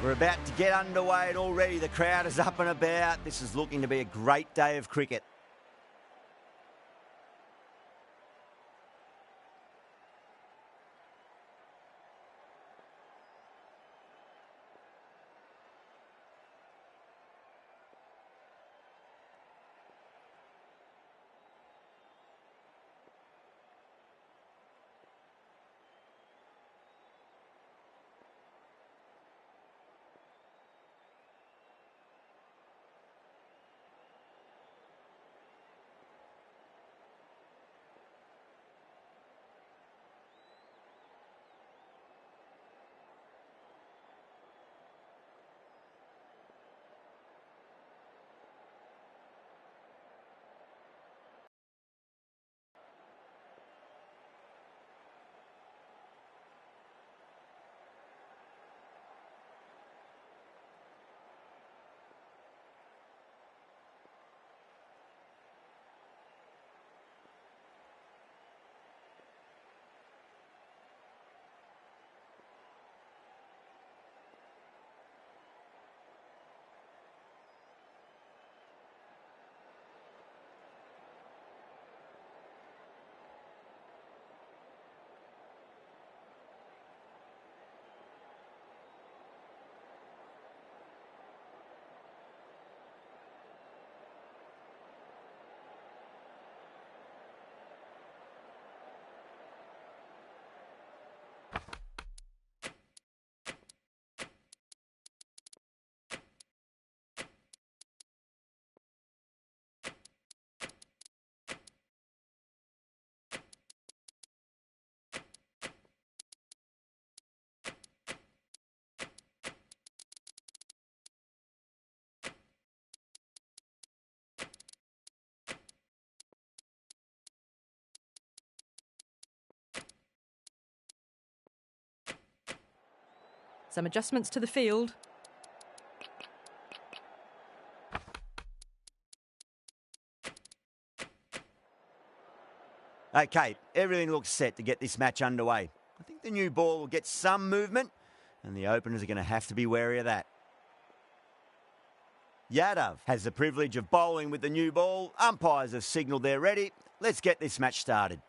We're about to get underway and already the crowd is up and about. This is looking to be a great day of cricket. Some adjustments to the field. Okay, everything looks set to get this match underway. I think the new ball will get some movement, and the openers are going to have to be wary of that. Yadav has the privilege of bowling with the new ball. Umpires have signalled they're ready. Let's get this match started.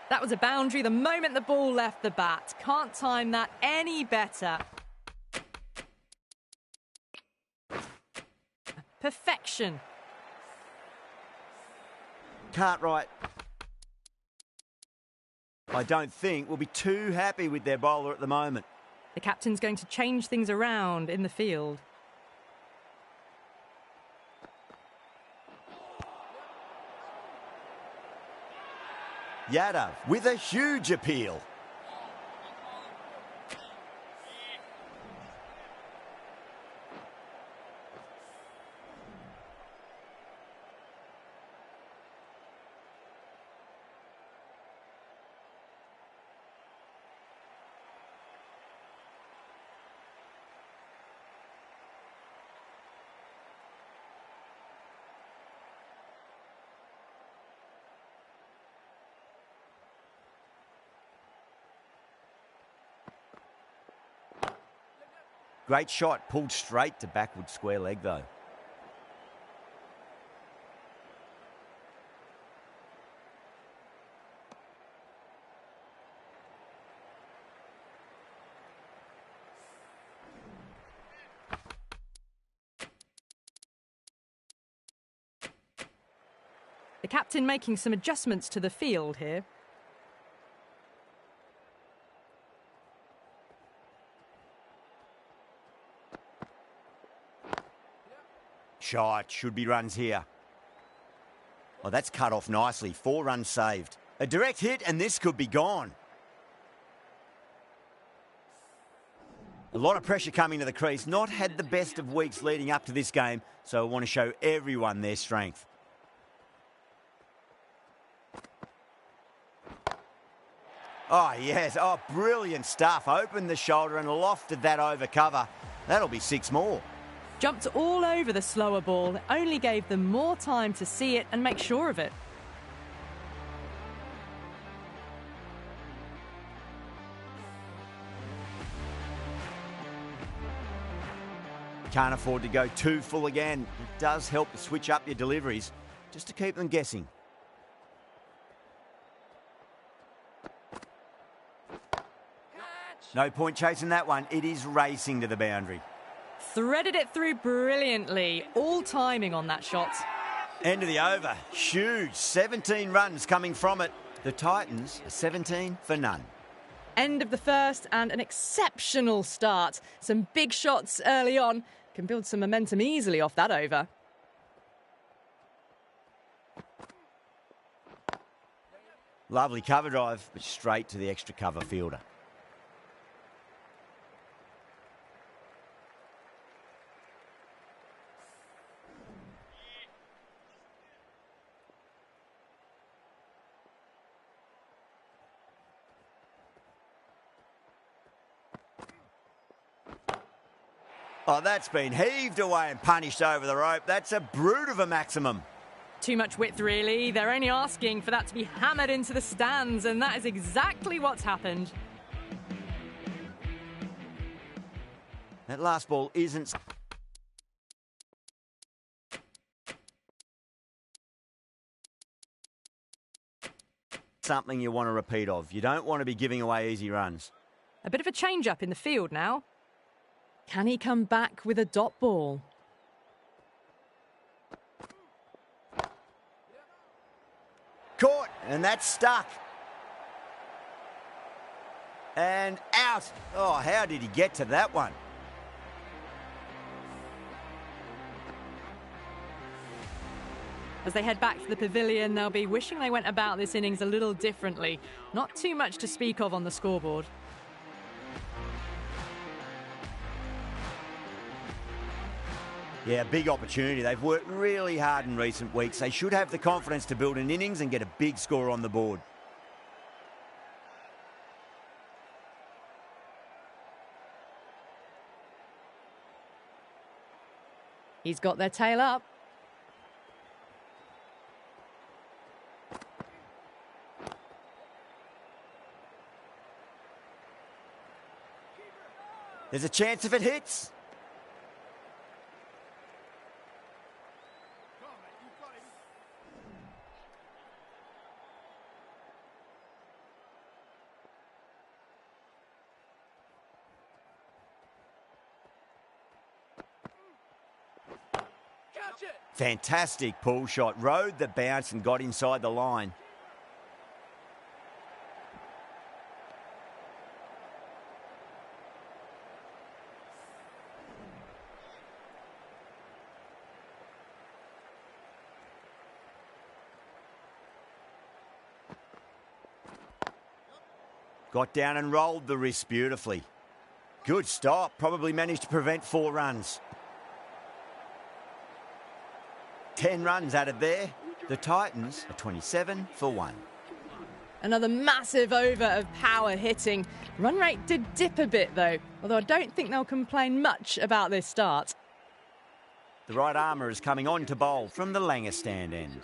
That was a boundary the moment the ball left the bat. Can't time that any better. Perfection. Cartwright, I don't think, will be too happy with their bowler at the moment. The captain's going to change things around in the field. Yadav with a huge appeal. Great shot, pulled straight to backward square leg though. The captain making some adjustments to the field here. Shot, should be runs here. Oh, that's cut off nicely. 4 runs saved. A direct hit and this could be gone. A lot of pressure coming to the crease. Not had the best of weeks leading up to this game, so I want to show everyone their strength. Oh, yes. Oh, brilliant stuff. Opened the shoulder and lofted that over cover. That'll be 6 more. Jumped all over the slower ball. It only gave them more time to see it and make sure of it. Can't afford to go too full again. It does help to switch up your deliveries, just to keep them guessing. No point chasing that one. It is racing to the boundary. Threaded it through brilliantly. All timing on that shot. End of the over. Huge. 17 runs coming from it. The Titans are 17 for none. End of the first and an exceptional start. Some big shots early on. Can build some momentum easily off that over. Lovely cover drive, but straight to the extra cover fielder. Oh, that's been heaved away and punished over the rope. That's a brute of a maximum. Too much width, really. They're only asking for that to be hammered into the stands, and that is exactly what's happened. That last ball isn't something you want to repeat of. You don't want to be giving away easy runs. A bit of a change-up in the field now. Can he come back with a dot ball? Caught, and that's stuck. And out. Oh, how did he get to that one? As they head back to the pavilion, they'll be wishing they went about this innings a little differently. Not too much to speak of on the scoreboard. Yeah, big opportunity. They've worked really hard in recent weeks. They should have the confidence to build an innings and get a big score on the board. He's got their tail up. There's a chance if it hits. Fantastic pull shot. Rode the bounce and got inside the line. Got down and rolled the wrist beautifully. Good stop. Probably managed to prevent 4 runs. 10 runs added there. The Titans are 27 for 1. Another massive over of power hitting. Run rate did dip a bit though, although I don't think they'll complain much about this start. The right armour is coming on to bowl from the Langer stand end.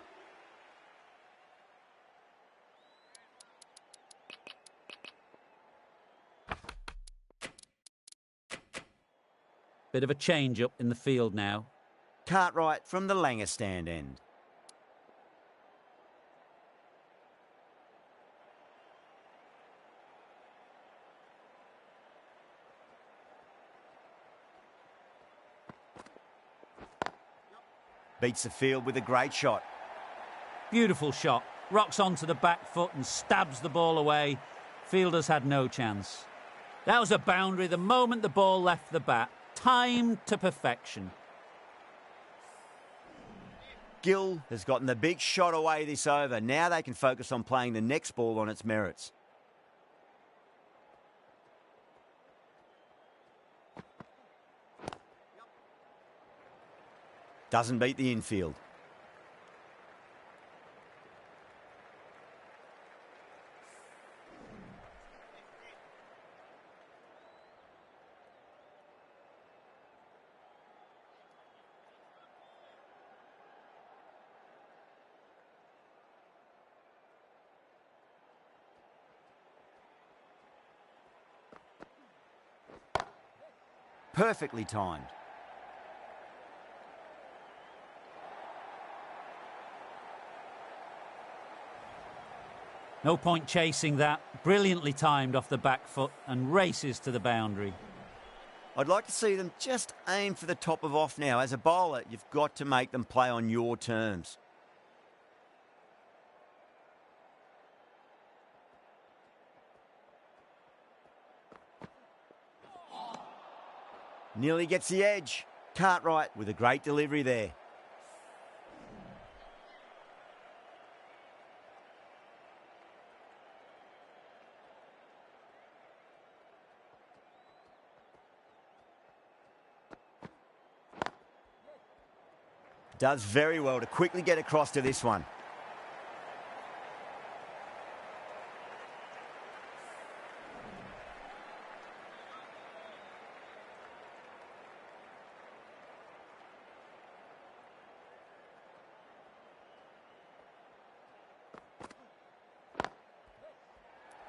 Bit of a change up in the field now. Cartwright from the Langer stand end. Beats the field with a great shot. Beautiful shot. Rocks onto the back foot and stabs the ball away. Fielders had no chance. That was a boundary the moment the ball left the bat. Timed to perfection. Gill has gotten the big shot away this over. Now they can focus on playing the next ball on its merits. Doesn't beat the infield. Perfectly timed. No point chasing that. Brilliantly timed off the back foot and races to the boundary. I'd like to see them just aim for the top of off now. As a bowler, you've got to make them play on your terms. Nearly gets the edge. Cartwright with a great delivery there. Does very well to quickly get across to this one.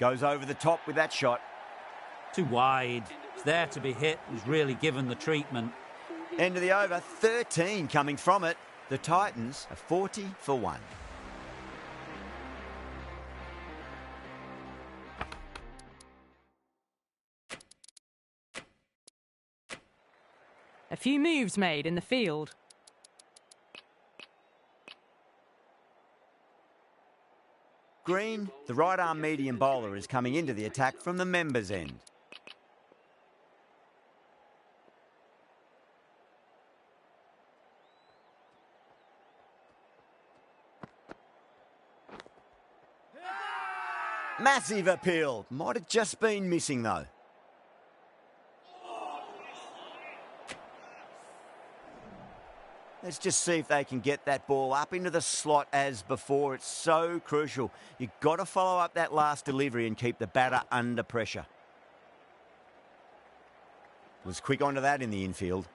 Goes over the top with that shot. Too wide. It's there to be hit. He's really given the treatment. End of the over, 13 coming from it. The Titans are 40 for 1. A few moves made in the field. Green, the right-arm medium bowler, is coming into the attack from the members' end. Massive appeal. Might have just been missing though. Let's just see if they can get that ball up into the slot as before. It's so crucial. You've got to follow up that last delivery and keep the batter under pressure. Was quick onto that in the infield.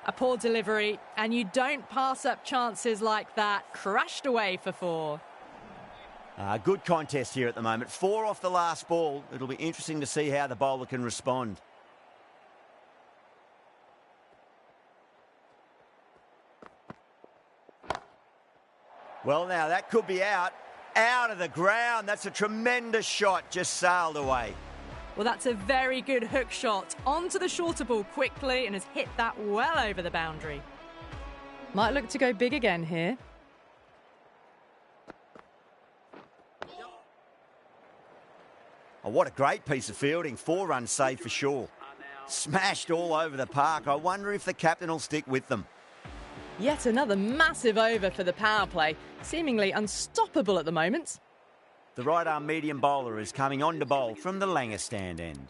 A poor delivery, and you don't pass up chances like that. Crashed away for 4. Good contest here at the moment. 4 off the last ball. It'll be interesting to see how the bowler can respond. Well, now that could be out. Out of the ground. That's a tremendous shot. Just sailed away. Well, that's a very good hook shot. Onto the shorter ball quickly and has hit that well over the boundary. Might look to go big again here. Oh, what a great piece of fielding. 4 runs saved for sure. Smashed all over the park. I wonder if the captain will stick with them. Yet another massive over for the power play. Seemingly unstoppable at the moment. The right-arm medium bowler is coming on to bowl from the Langer stand end.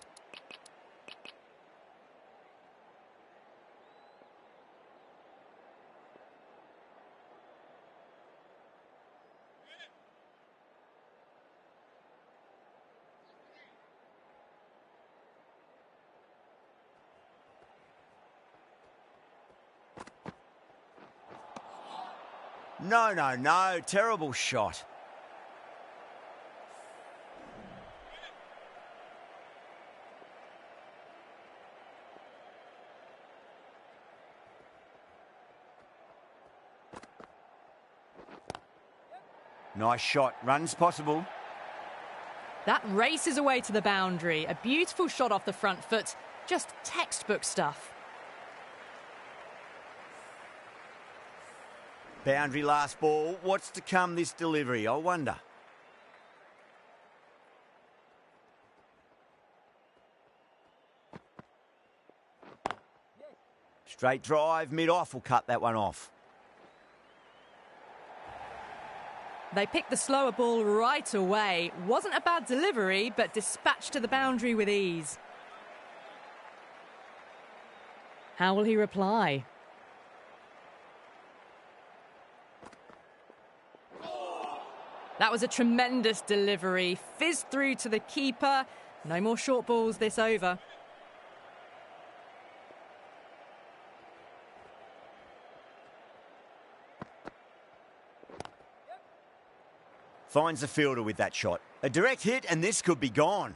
No. Terrible shot. Nice shot. Runs possible. That races away to the boundary. A beautiful shot off the front foot. Just textbook stuff. Boundary last ball. What's to come this delivery, I wonder. Straight drive, mid-off will cut that one off. They picked the slower ball right away. Wasn't a bad delivery, but dispatched to the boundary with ease. How will he reply? That was a tremendous delivery. Fizzed through to the keeper. No more short balls this over. Finds the fielder with that shot. A direct hit and this could be gone.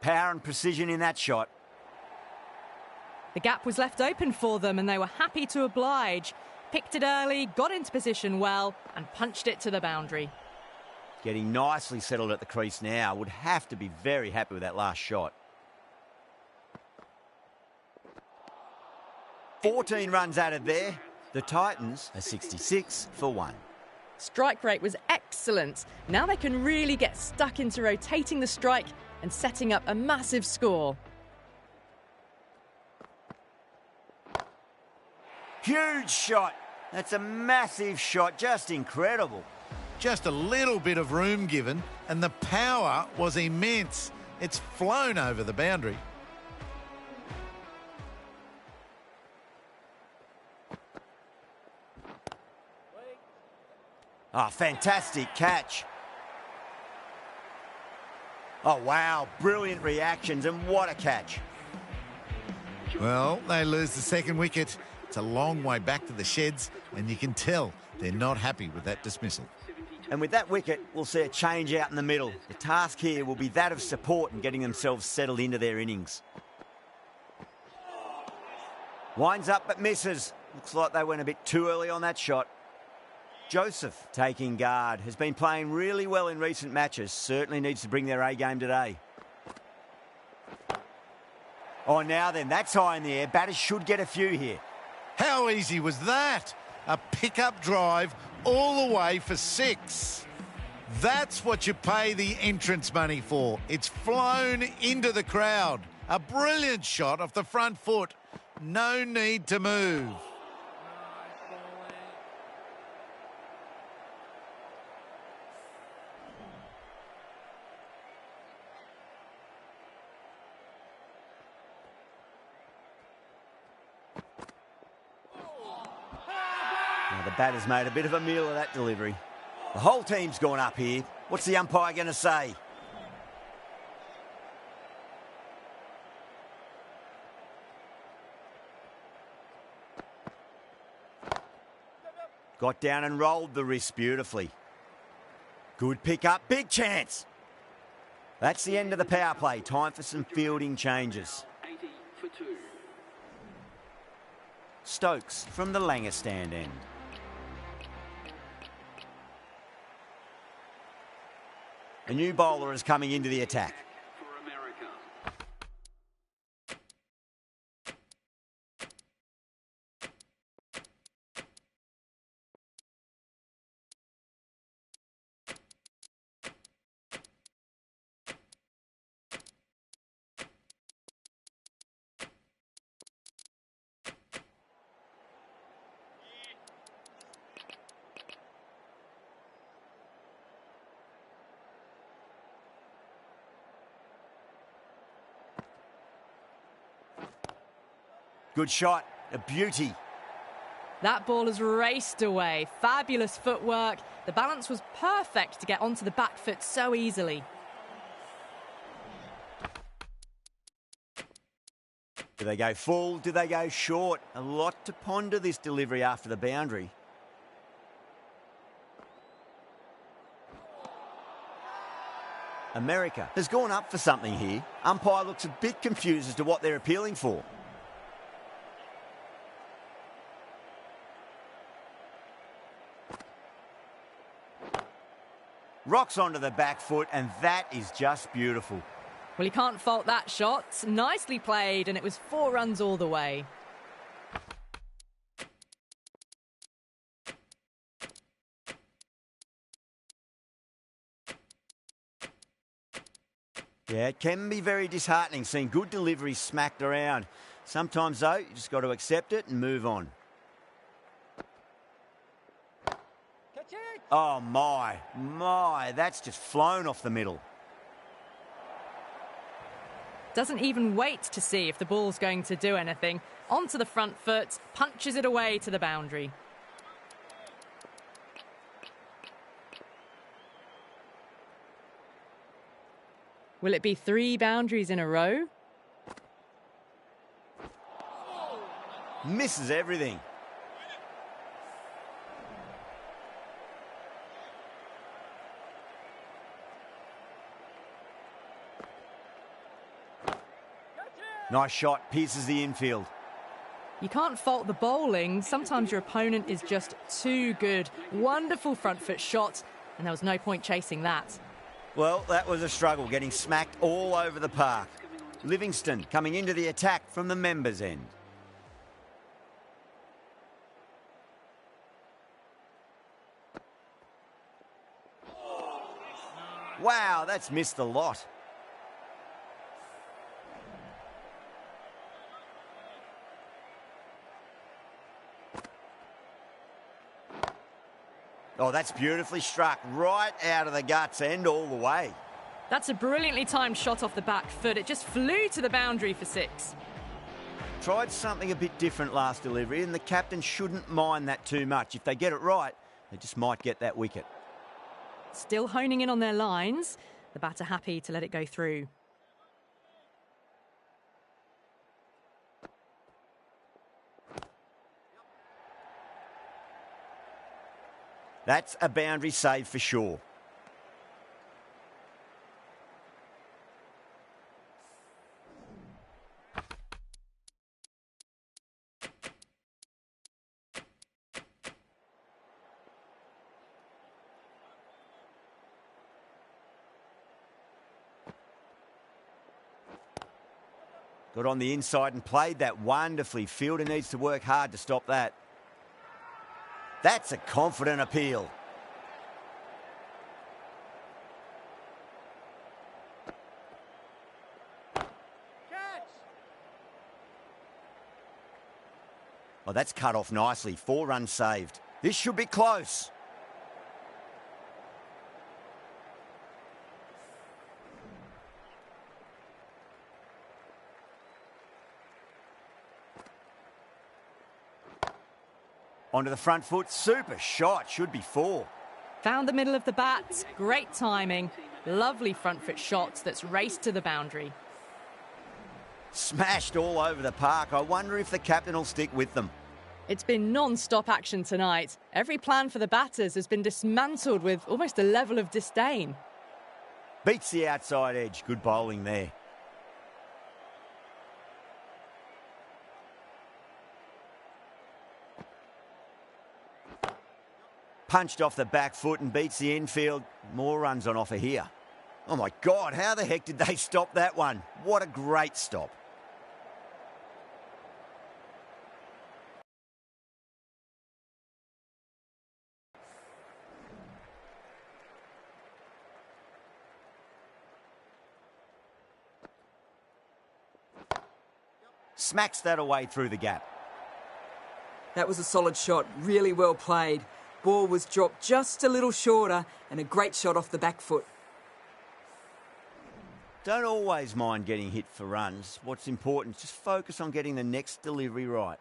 Power and precision in that shot. The gap was left open for them and they were happy to oblige. Picked it early, got into position well and punched it to the boundary. Getting nicely settled at the crease now. Would have to be very happy with that last shot. 14 runs added there. The Titans are 66 for 1. Strike rate was excellent. Now they can really get stuck into rotating the strike and setting up a massive score. Huge shot. That's a massive shot. Just incredible. Just a little bit of room given, and the power was immense. It's flown over the boundary. Oh, fantastic catch. Oh, wow. Brilliant reactions, and what a catch. Well, they lose the second wicket. It's a long way back to the sheds, and you can tell they're not happy with that dismissal. And with that wicket, we'll see a change out in the middle. The task here will be that of support and getting themselves settled into their innings. Winds up but misses. Looks like they went a bit too early on that shot. Joseph taking guard. Has been playing really well in recent matches. Certainly needs to bring their A game today. Oh, now then, that's high in the air. Batters should get a few here. How easy was that? A pickup drive all the way for 6. That's what you pay the entrance money for. It's flown into the crowd. A brilliant shot off the front foot. No need to move. Now the batter's made a bit of a meal of that delivery. The whole team's gone up here. What's the umpire going to say? Got down and rolled the wrist beautifully. Good pick up, big chance. That's the end of the power play. Time for some fielding changes. 80 for 2. Stokes from the Langer stand end. A new bowler is coming into the attack. For America. Good shot, a beauty. That ball has raced away. Fabulous footwork. The balance was perfect to get onto the back foot so easily. Do they go full? Do they go short? A lot to ponder this delivery after the boundary. America has gone up for something here. Umpire looks a bit confused as to what they're appealing for. Rocks onto the back foot, and that is just beautiful. Well, you can't fault that shot. Nicely played, and it was 4 runs all the way. Yeah, it can be very disheartening seeing good deliveries smacked around. Sometimes, though, you just got to accept it and move on. Oh, my, that's just flown off the middle. Doesn't even wait to see if the ball's going to do anything. Onto the front foot, punches it away to the boundary. Will it be 3 boundaries in a row? Misses everything. Nice shot, pierces the infield. You can't fault the bowling. Sometimes your opponent is just too good. Wonderful front foot shot, and there was no point chasing that. Well, that was a struggle, getting smacked all over the park. Livingston coming into the attack from the members' end. Wow, that's missed the lot. Oh, that's beautifully struck, right out of the guts and all the way. That's a brilliantly timed shot off the back foot. It just flew to the boundary for 6. Tried something a bit different last delivery, and the captain shouldn't mind that too much. If they get it right, they just might get that wicket. Still honing in on their lines. The batter happy to let it go through. That's a boundary save for sure. Got on the inside and played that wonderfully. Fielder needs to work hard to stop that. That's a confident appeal. Oh, that's cut off nicely. 4 runs saved. This should be close. Onto the front foot. Super shot. Should be 4. Found the middle of the bat. Great timing. Lovely front foot shots that's raced to the boundary. Smashed all over the park. I wonder if the captain will stick with them. It's been non-stop action tonight. Every plan for the batters has been dismantled with almost a level of disdain. Beats the outside edge. Good bowling there. Punched off the back foot and beats the infield. More runs on offer here. Oh my God, how the heck did they stop that one? What a great stop. Smacks that away through the gap. That was a solid shot, really well played. Ball was dropped just a little shorter and a great shot off the back foot. Don't always mind getting hit for runs. What's important is just focus on getting the next delivery right.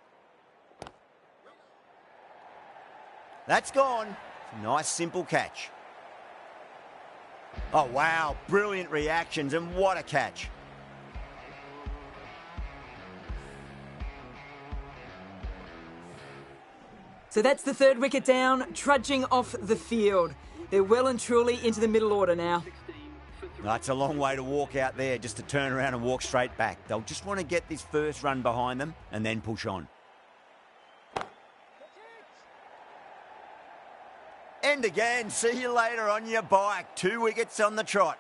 That's gone. Nice simple catch. Oh wow, brilliant reactions and what a catch. So that's the 3rd wicket down, trudging off the field. They're well and truly into the middle order now. It's a long way to walk out there just to turn around and walk straight back. They'll just want to get this first run behind them and then push on. End again. See you later on your bike. 2 wickets on the trot.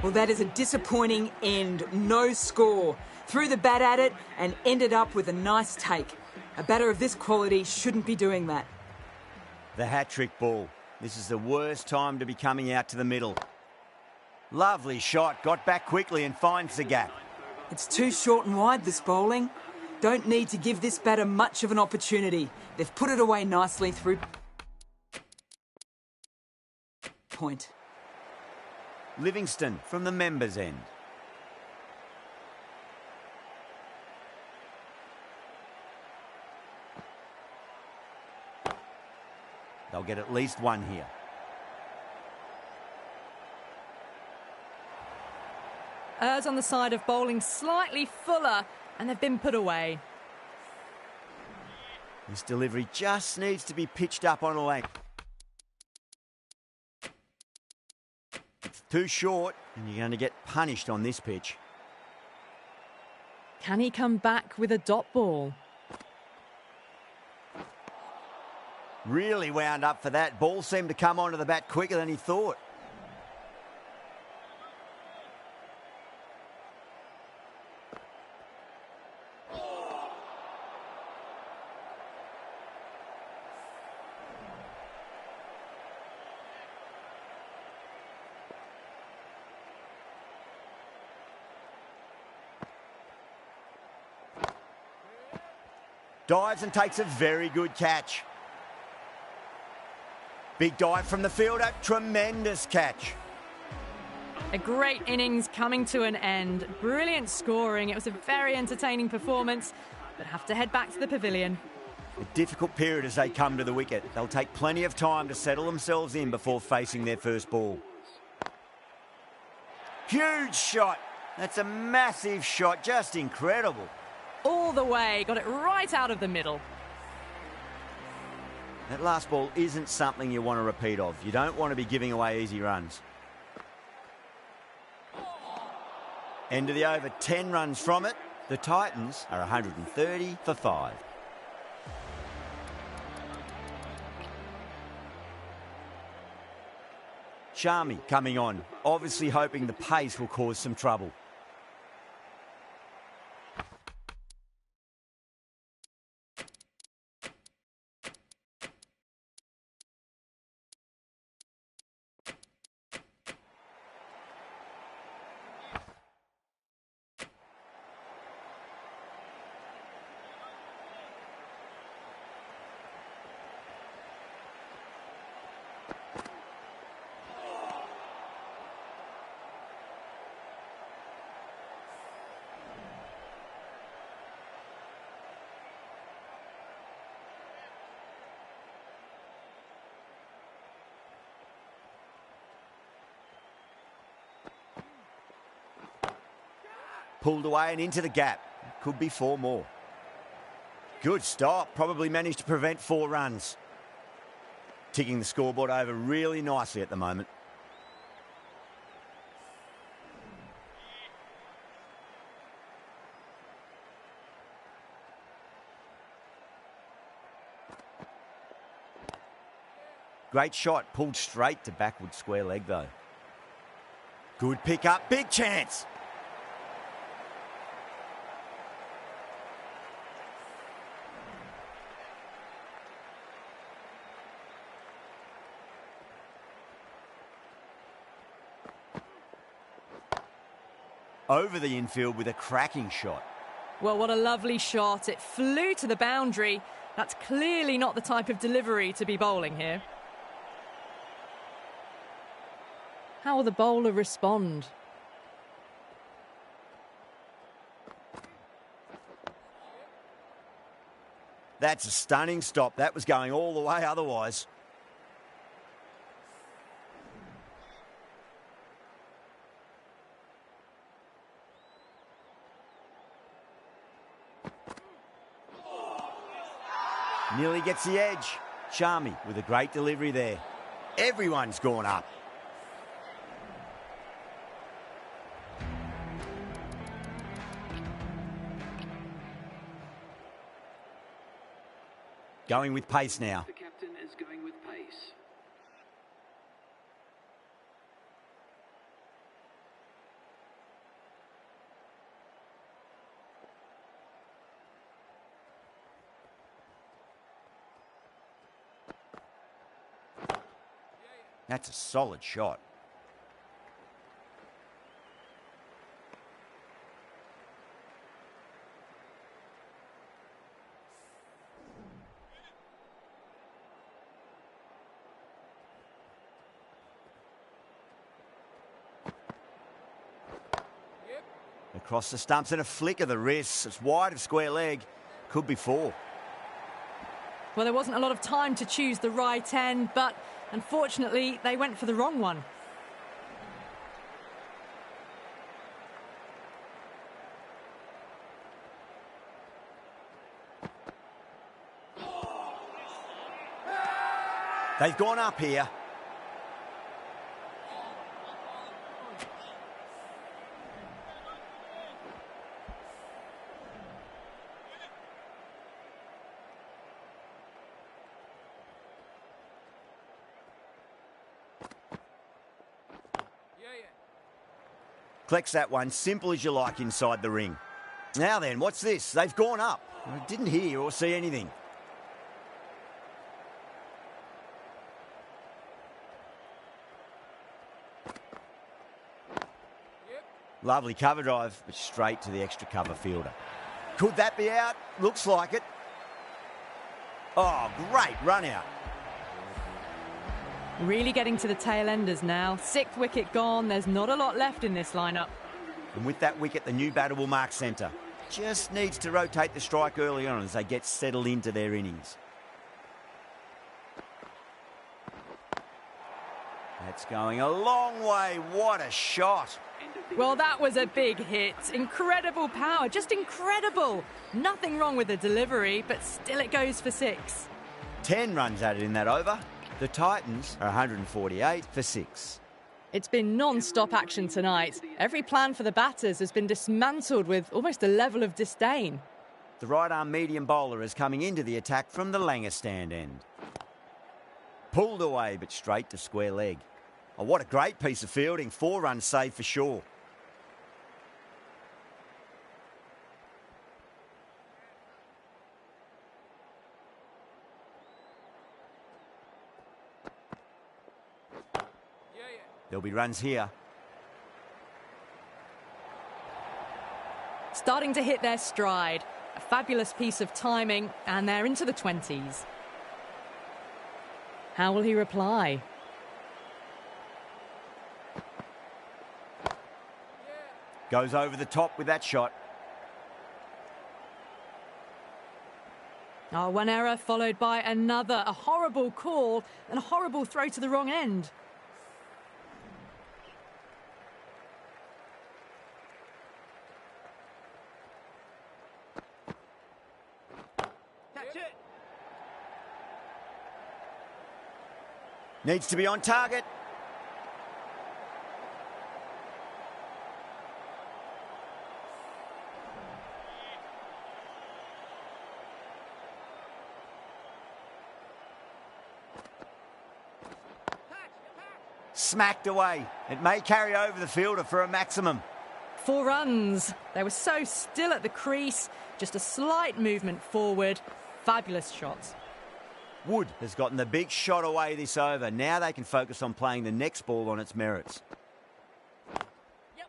Well, that is a disappointing end. No score. Threw the bat at it and ended up with a nice take. A batter of this quality shouldn't be doing that. The hat-trick ball. This is the worst time to be coming out to the middle. Lovely shot, got back quickly and finds the gap. It's too short and wide, this bowling. Don't need to give this batter much of an opportunity. They've put it away nicely through point. Livingston from the members' end. They'll get at least one here. Errs on the side of bowling slightly fuller, and they've been put away. This delivery just needs to be pitched up on a length. It's too short, and you're going to get punished on this pitch. Can he come back with a dot ball? Really wound up for that. Ball seemed to come onto the bat quicker than he thought. Dives and takes a very good catch. Big dive from the fielder, tremendous catch. A great innings coming to an end. Brilliant scoring. It was a very entertaining performance, but have to head back to the pavilion. A difficult period as they come to the wicket. They'll take plenty of time to settle themselves in before facing their first ball. Huge shot. That's a massive shot, just incredible. All the way, got it right out of the middle. That last ball isn't something you want to repeat of. You don't want to be giving away easy runs. End of the over, 10 runs from it. The Titans are 130 for 5. Sharmi coming on, obviously hoping the pace will cause some trouble. Pulled away and into the gap. Could be 4 more. Good stop. Probably managed to prevent 4 runs. Ticking the scoreboard over really nicely at the moment. Great shot. Pulled straight to backward square leg though. Good pick up. Big chance. Over the infield with a cracking shot. Well, what a lovely shot. It flew to the boundary. That's clearly not the type of delivery to be bowling here. How will the bowler respond? That's a stunning stop. That was going all the way otherwise. Nearly gets the edge. Sharmi with a great delivery there. Everyone's gone up. Going with pace now. The captain is going with pace. That's a solid shot. Across the stumps and a flick of the wrists. It's wide of square leg. Could be 4. Well, there wasn't a lot of time to choose the right end, but unfortunately, they went for the wrong one. They've gone up here. Collects that one, simple as you like inside the ring. Now then, what's this? They've gone up. I didn't hear or see anything. Lovely cover drive, but straight to the extra cover fielder. Could that be out? Looks like it. Oh, great run out. Really getting to the tail enders now. 6th wicket gone. There's not a lot left in this lineup. And with that wicket, the new batter will mark centre. Just needs to rotate the strike early on as they get settled into their innings. That's going a long way. What a shot. Well, that was a big hit. Incredible power, just incredible. Nothing wrong with the delivery, but still it goes for 6. 10 runs added in that over. The Titans are 148 for 6. It's been non-stop action tonight. Every plan for the batters has been dismantled with almost a level of disdain. The right-arm medium bowler is coming into the attack from the Langer stand end. Pulled away, but straight to square leg. Oh, what a great piece of fielding. 4 runs saved for sure. There'll be runs here. Starting to hit their stride. A fabulous piece of timing, and they're into the 20s. How will he reply? Goes over the top with that shot. Oh, one error followed by another. A horrible call and a horrible throw to the wrong end. Needs to be on target. Smacked away. It may carry over the fielder for a maximum. 4 runs. They were so still at the crease. Just a slight movement forward. Fabulous shots. Wood has gotten the big shot away this over. Now they can focus on playing the next ball on its merits. Yep.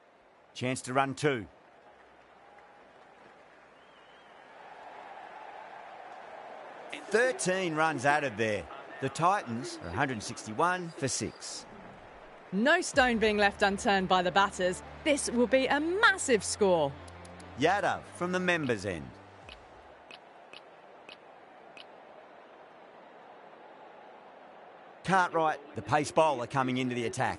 Chance to run 2. And 13 runs added there. The Titans are 161 for 6. No stone being left unturned by the batters. This will be a massive score. Yadav from the members' end. Cartwright, the pace bowler, coming into the attack.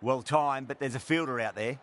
Well timed, but there's a fielder out there.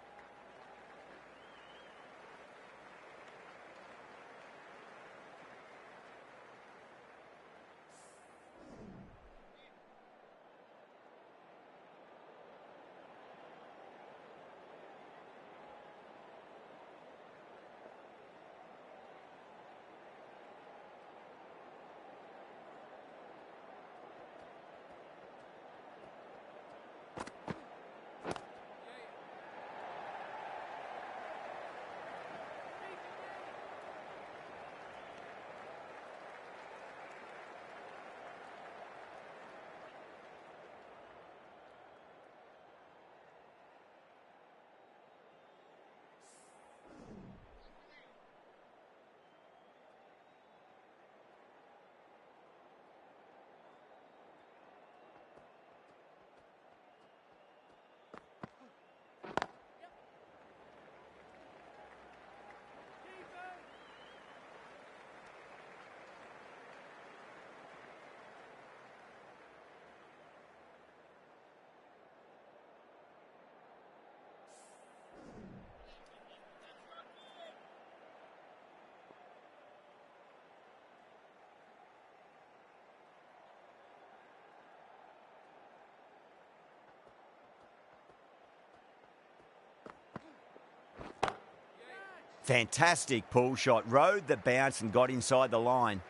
Fantastic pull shot. Rode the bounce and got inside the line.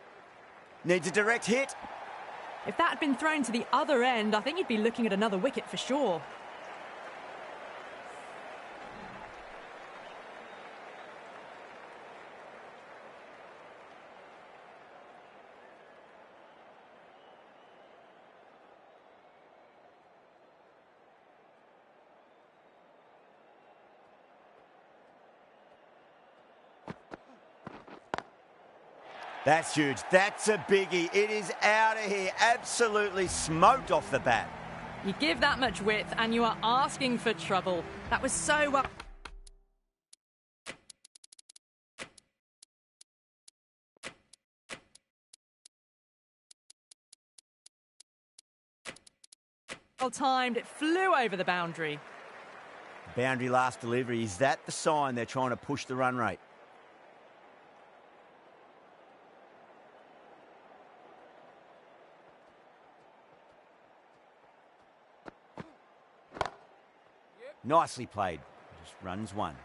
Needs a direct hit. If that had been thrown to the other end, I think you'd be looking at another wicket for sure. That's huge. That's a biggie. It is out of here. Absolutely smoked off the bat. You give that much width and you are asking for trouble. That was so well. Well timed. It flew over the boundary. Boundary last delivery. Is that the sign they're trying to push the run rate? Nicely played. Just runs one.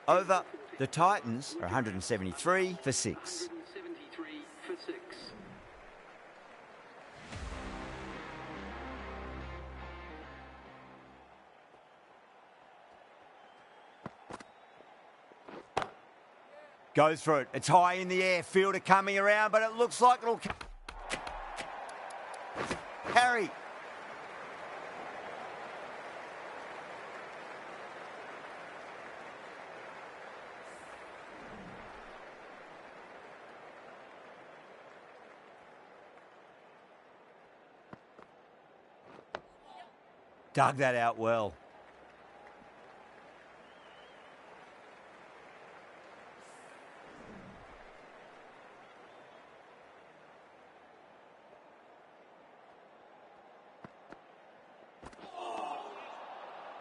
Over. The Titans are 173 for 6. 173 for 6. Goes for it. It's high in the air. Fielder coming around, but it looks like it'll carry. Dug that out well.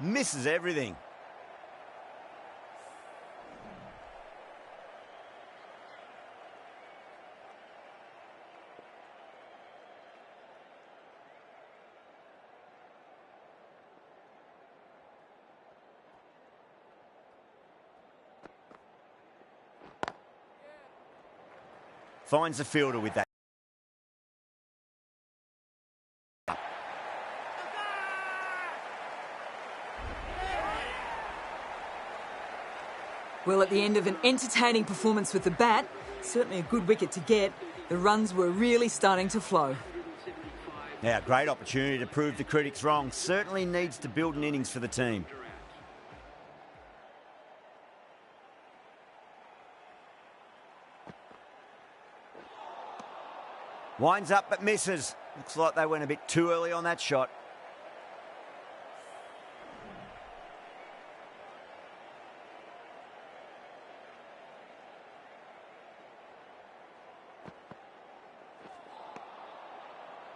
Misses everything. Finds the fielder with that. Well, at the end of an entertaining performance with the bat, certainly a good wicket to get, the runs were really starting to flow. Now, great opportunity to prove the critics wrong. Certainly needs to build an innings for the team. Winds up but misses. Looks like they went a bit too early on that shot.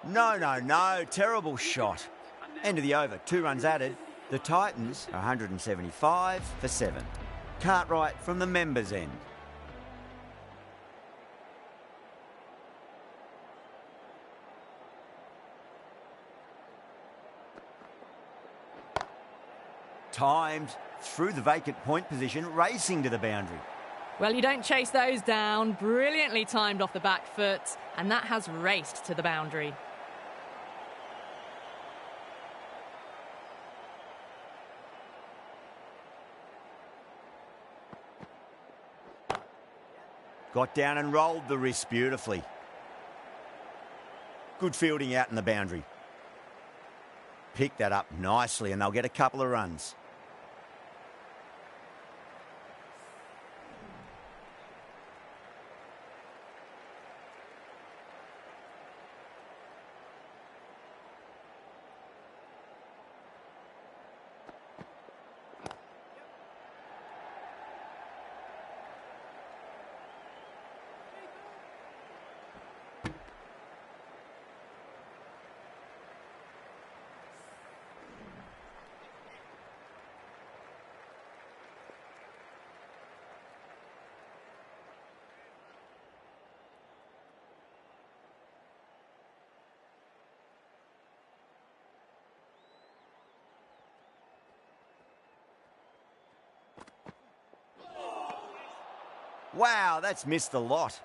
No. Terrible shot. End of the over. 2 runs added. The Titans are 175 for 7. Cartwright from the members' end. Timed through the vacant point position, racing to the boundary. Well, you don't chase those down. Brilliantly timed off the back foot, and that has raced to the boundary. Got down and rolled the wrist beautifully. Good fielding out in the boundary. Picked that up nicely and they'll get a couple of runs. Wow, that's missed the lot.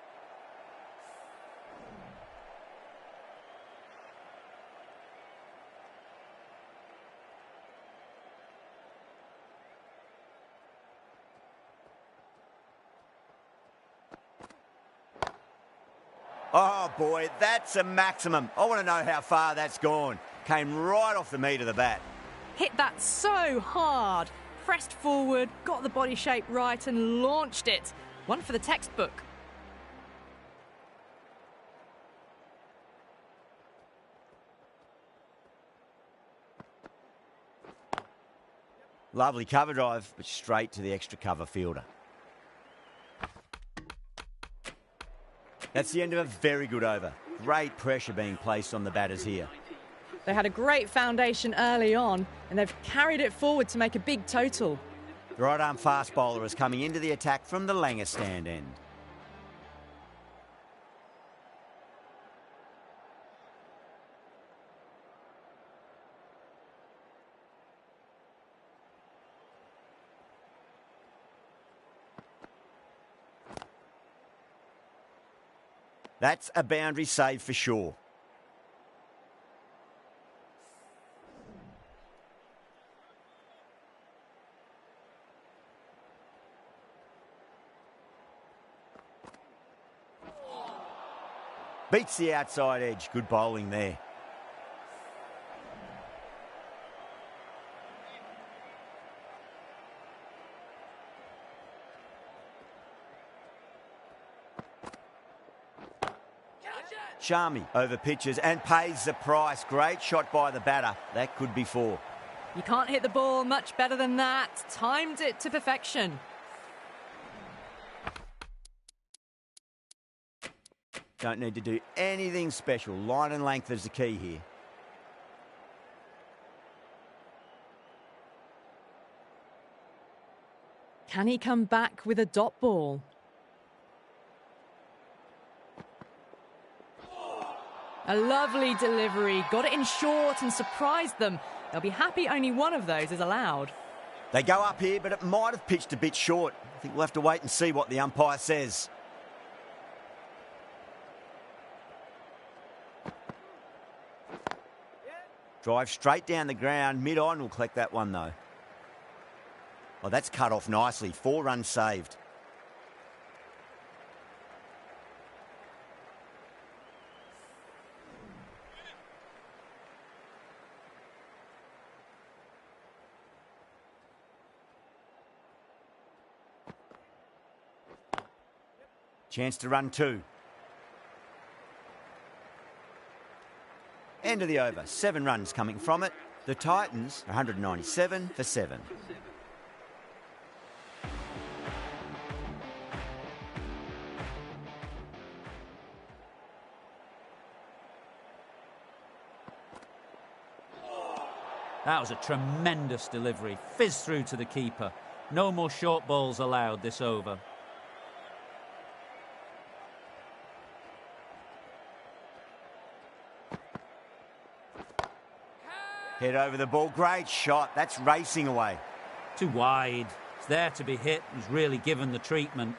Oh, boy, that's a maximum. I want to know how far that's gone. Came right off the meat of the bat. Hit that so hard. Pressed forward, got the body shape right and launched it. One for the textbook. Lovely cover drive, but straight to the extra cover fielder. That's the end of a very good over. Great pressure being placed on the batters here. They had a great foundation early on and they've carried it forward to make a big total. The right-arm fast bowler is coming into the attack from the Langer stand end. That's a boundary save for sure. Beats the outside edge. Good bowling there. Sharmy over pitches and pays the price. Great shot by the batter. That could be four. You can't hit the ball much better than that. Timed it to perfection. Don't need to do anything special. Line and length is the key here. Can he come back with a dot ball? A lovely delivery. Got it in short and surprised them. They'll be happy only one of those is allowed. They go up here, but it might have pitched a bit short. I think we'll have to wait and see what the umpire says. Drive straight down the ground. Mid-on will collect that one, though. Oh, that's cut off nicely. 4 runs saved. Chance to run 2. End of the over. 7 runs coming from it. The Titans, 197 for 7. That was a tremendous delivery. Fizzed through to the keeper. No more short balls allowed this over. Head over the ball. Great shot. That's racing away. Too wide. It's there to be hit. He's really given the treatment.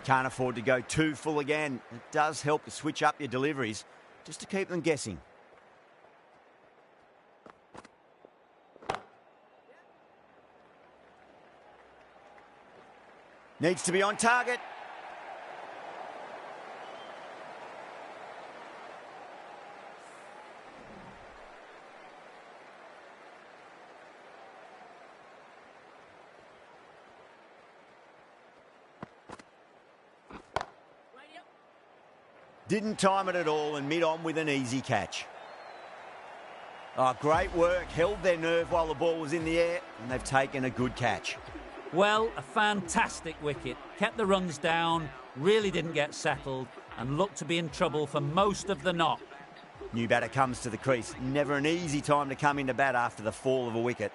Can't afford to go too full again. It does help to switch up your deliveries just to keep them guessing. Needs to be on target. Didn't time it at all and mid-on with an easy catch. Oh, great work. Held their nerve while the ball was in the air and they've taken a good catch. Well, a fantastic wicket. Kept the runs down, really didn't get settled and looked to be in trouble for most of the knock. New batter comes to the crease. Never an easy time to come into bat after the fall of a wicket.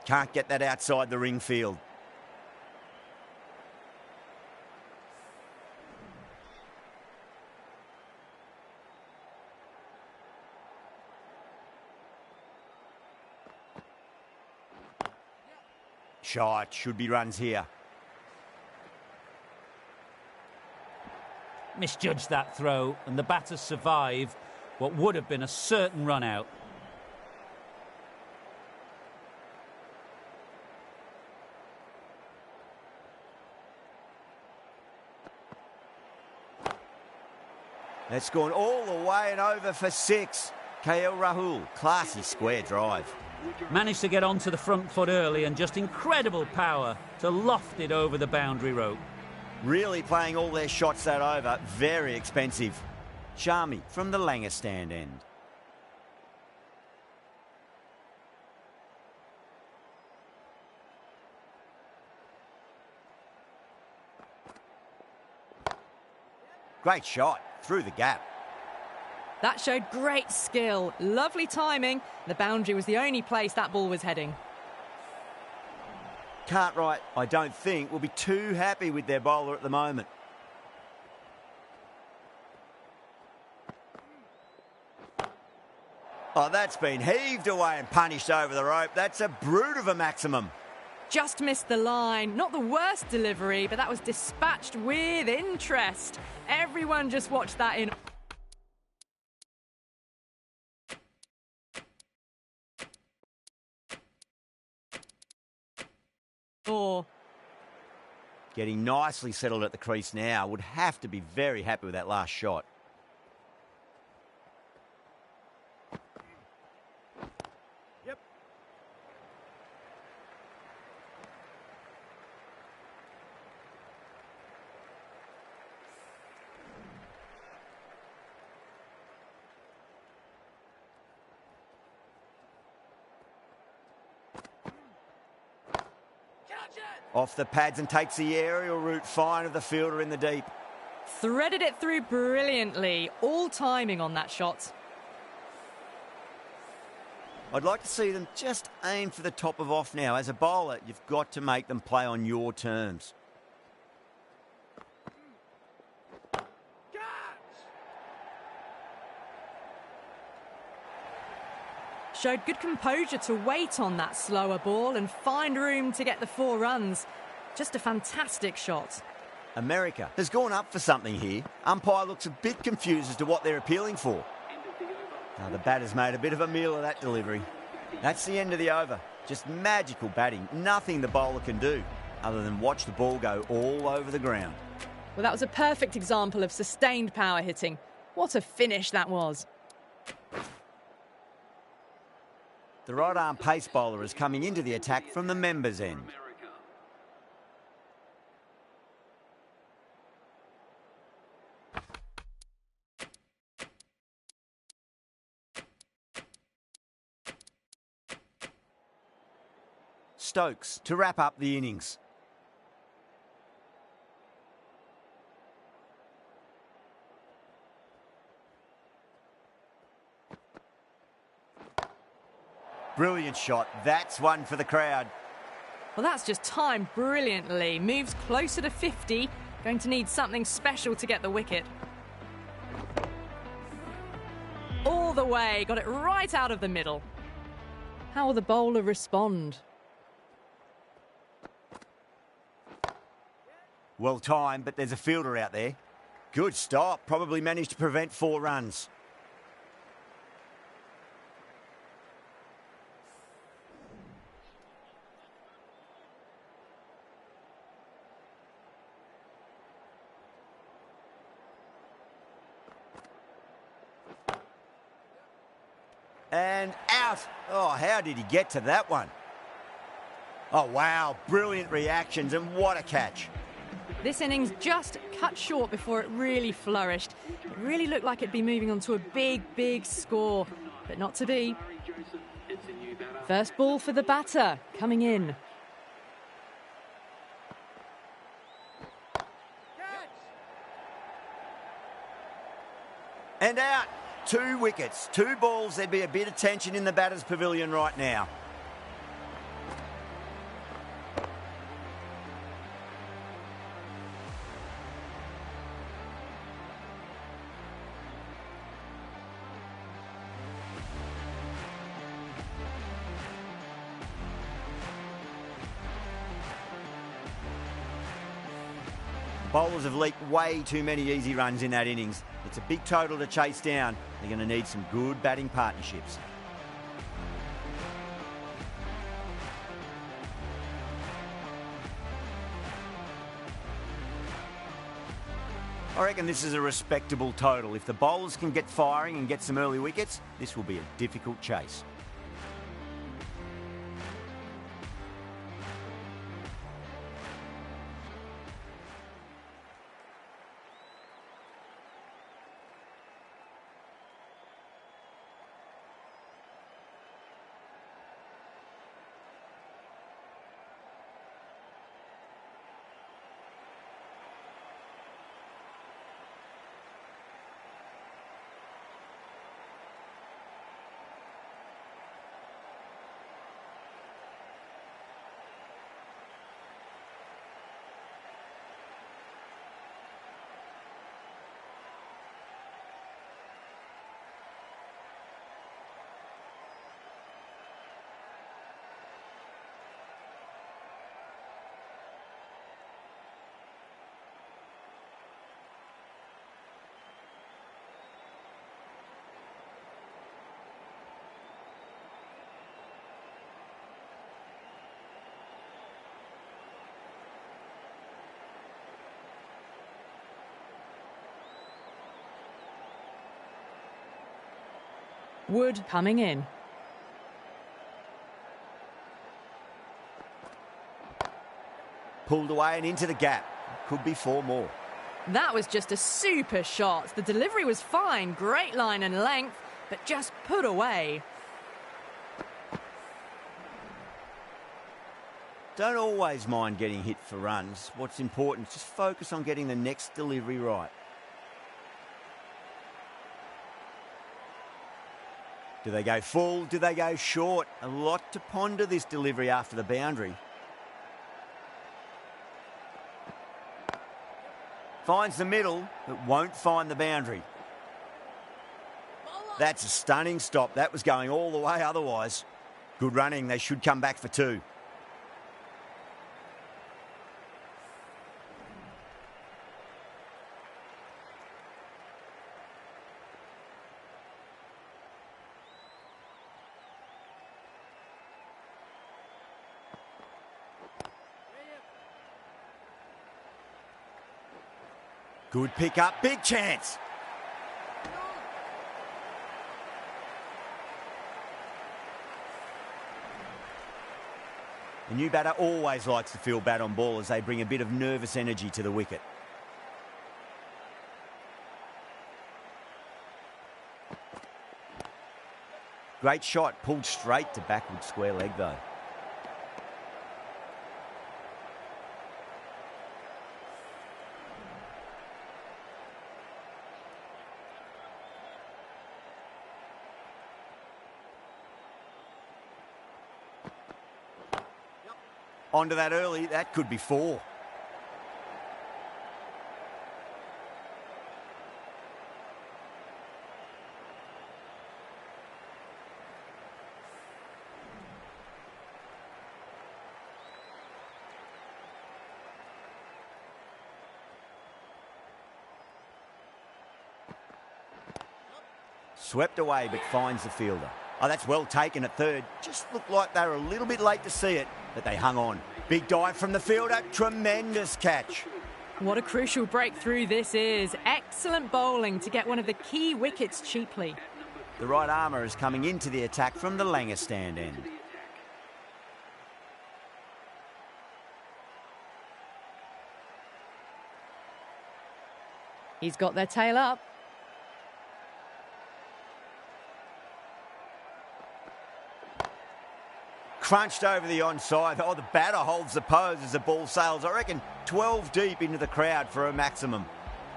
Can't get that outside the ring field. shot. Should be runs here. Misjudged that throw, and the batters survive what would have been a certain run out. That's gone all the way and over for 6. KL Rahul, classy square drive. Managed to get onto the front foot early and just incredible power to loft it over the boundary rope. Really playing all their shots that over. Very expensive. Shami from the Langer stand end. Great shot through the gap. That showed great skill, lovely timing. The boundary was the only place that ball was heading. Cartwright, I don't think, will be too happy with their bowler at the moment. Oh, that's been heaved away and punished over the rope. That's a brute of a maximum. Just missed the line. Not the worst delivery, but that was dispatched with interest. Everyone just watched that in. Or Getting nicely settled at the crease now. Would have to be very happy with that last shot. Off the pads and takes the aerial route fine of the fielder in the deep. threaded it through brilliantly. All timing on that shot. I'd like to see them just aim for the top of off now. As a bowler, you've got to make them play on your terms. Showed good composure to wait on that slower ball and find room to get the 4 runs. Just a fantastic shot. America has gone up for something here. Umpire looks a bit confused as to what they're appealing for. Now the batter's made a bit of a meal of that delivery. That's the end of the over. Just magical batting. Nothing the bowler can do other than watch the ball go all over the ground. Well, that was a perfect example of sustained power hitting. What a finish that was. The right-arm pace bowler is coming into the attack from the members' end. Stokes to wrap up the innings. Brilliant shot. That's one for the crowd. Well, that's just timed brilliantly. Moves closer to 50. Going to need something special to get the wicket. All the way. Got it right out of the middle. How will the bowler respond? Well timed, but there's a fielder out there. Good stop. Probably managed to prevent 4 runs. And out. Oh, how did he get to that one? Oh, wow. Brilliant reactions, and what a catch. This innings just cut short before it really flourished. It really looked like it'd be moving on to a big, big score, but not to be. First ball for the batter, coming in. And out. 2 wickets, 2 balls. There'd be a bit of tension in the batter's pavilion right now. Bowlers have leaked way too many easy runs in that innings. It's a big total to chase down. They're going to need some good batting partnerships. I reckon this is a respectable total. If the bowlers can get firing and get some early wickets, this will be a difficult chase. Wood coming in. Pulled away and into the gap. Could be 4 more. That was just a super shot. The delivery was fine, great line and length, but just put away. Don't always mind getting hit for runs. What's important is just focus on getting the next delivery right. Do they go full? Do they go short? A lot to ponder this delivery after the boundary. Finds the middle, but won't find the boundary. That's a stunning stop. That was going all the way otherwise. Good running. They should come back for 2. Good pick up, big chance. The new batter always likes to feel bat on ball as they bring a bit of nervous energy to the wicket. Great shot, pulled straight to backward square leg though. Onto that early, that could be 4. Swept away but finds the fielder. Oh, that's well taken at third. Just looked like they were a little bit late to see it, but they hung on. Big dive from the fielder. Tremendous catch. What a crucial breakthrough this is. Excellent bowling to get one of the key wickets cheaply. The right armour is coming into the attack from the Langer stand end. He's got their tail up. Crunched over the onside. Oh, the batter holds the pose as the ball sails, I reckon, 12 deep into the crowd for a maximum.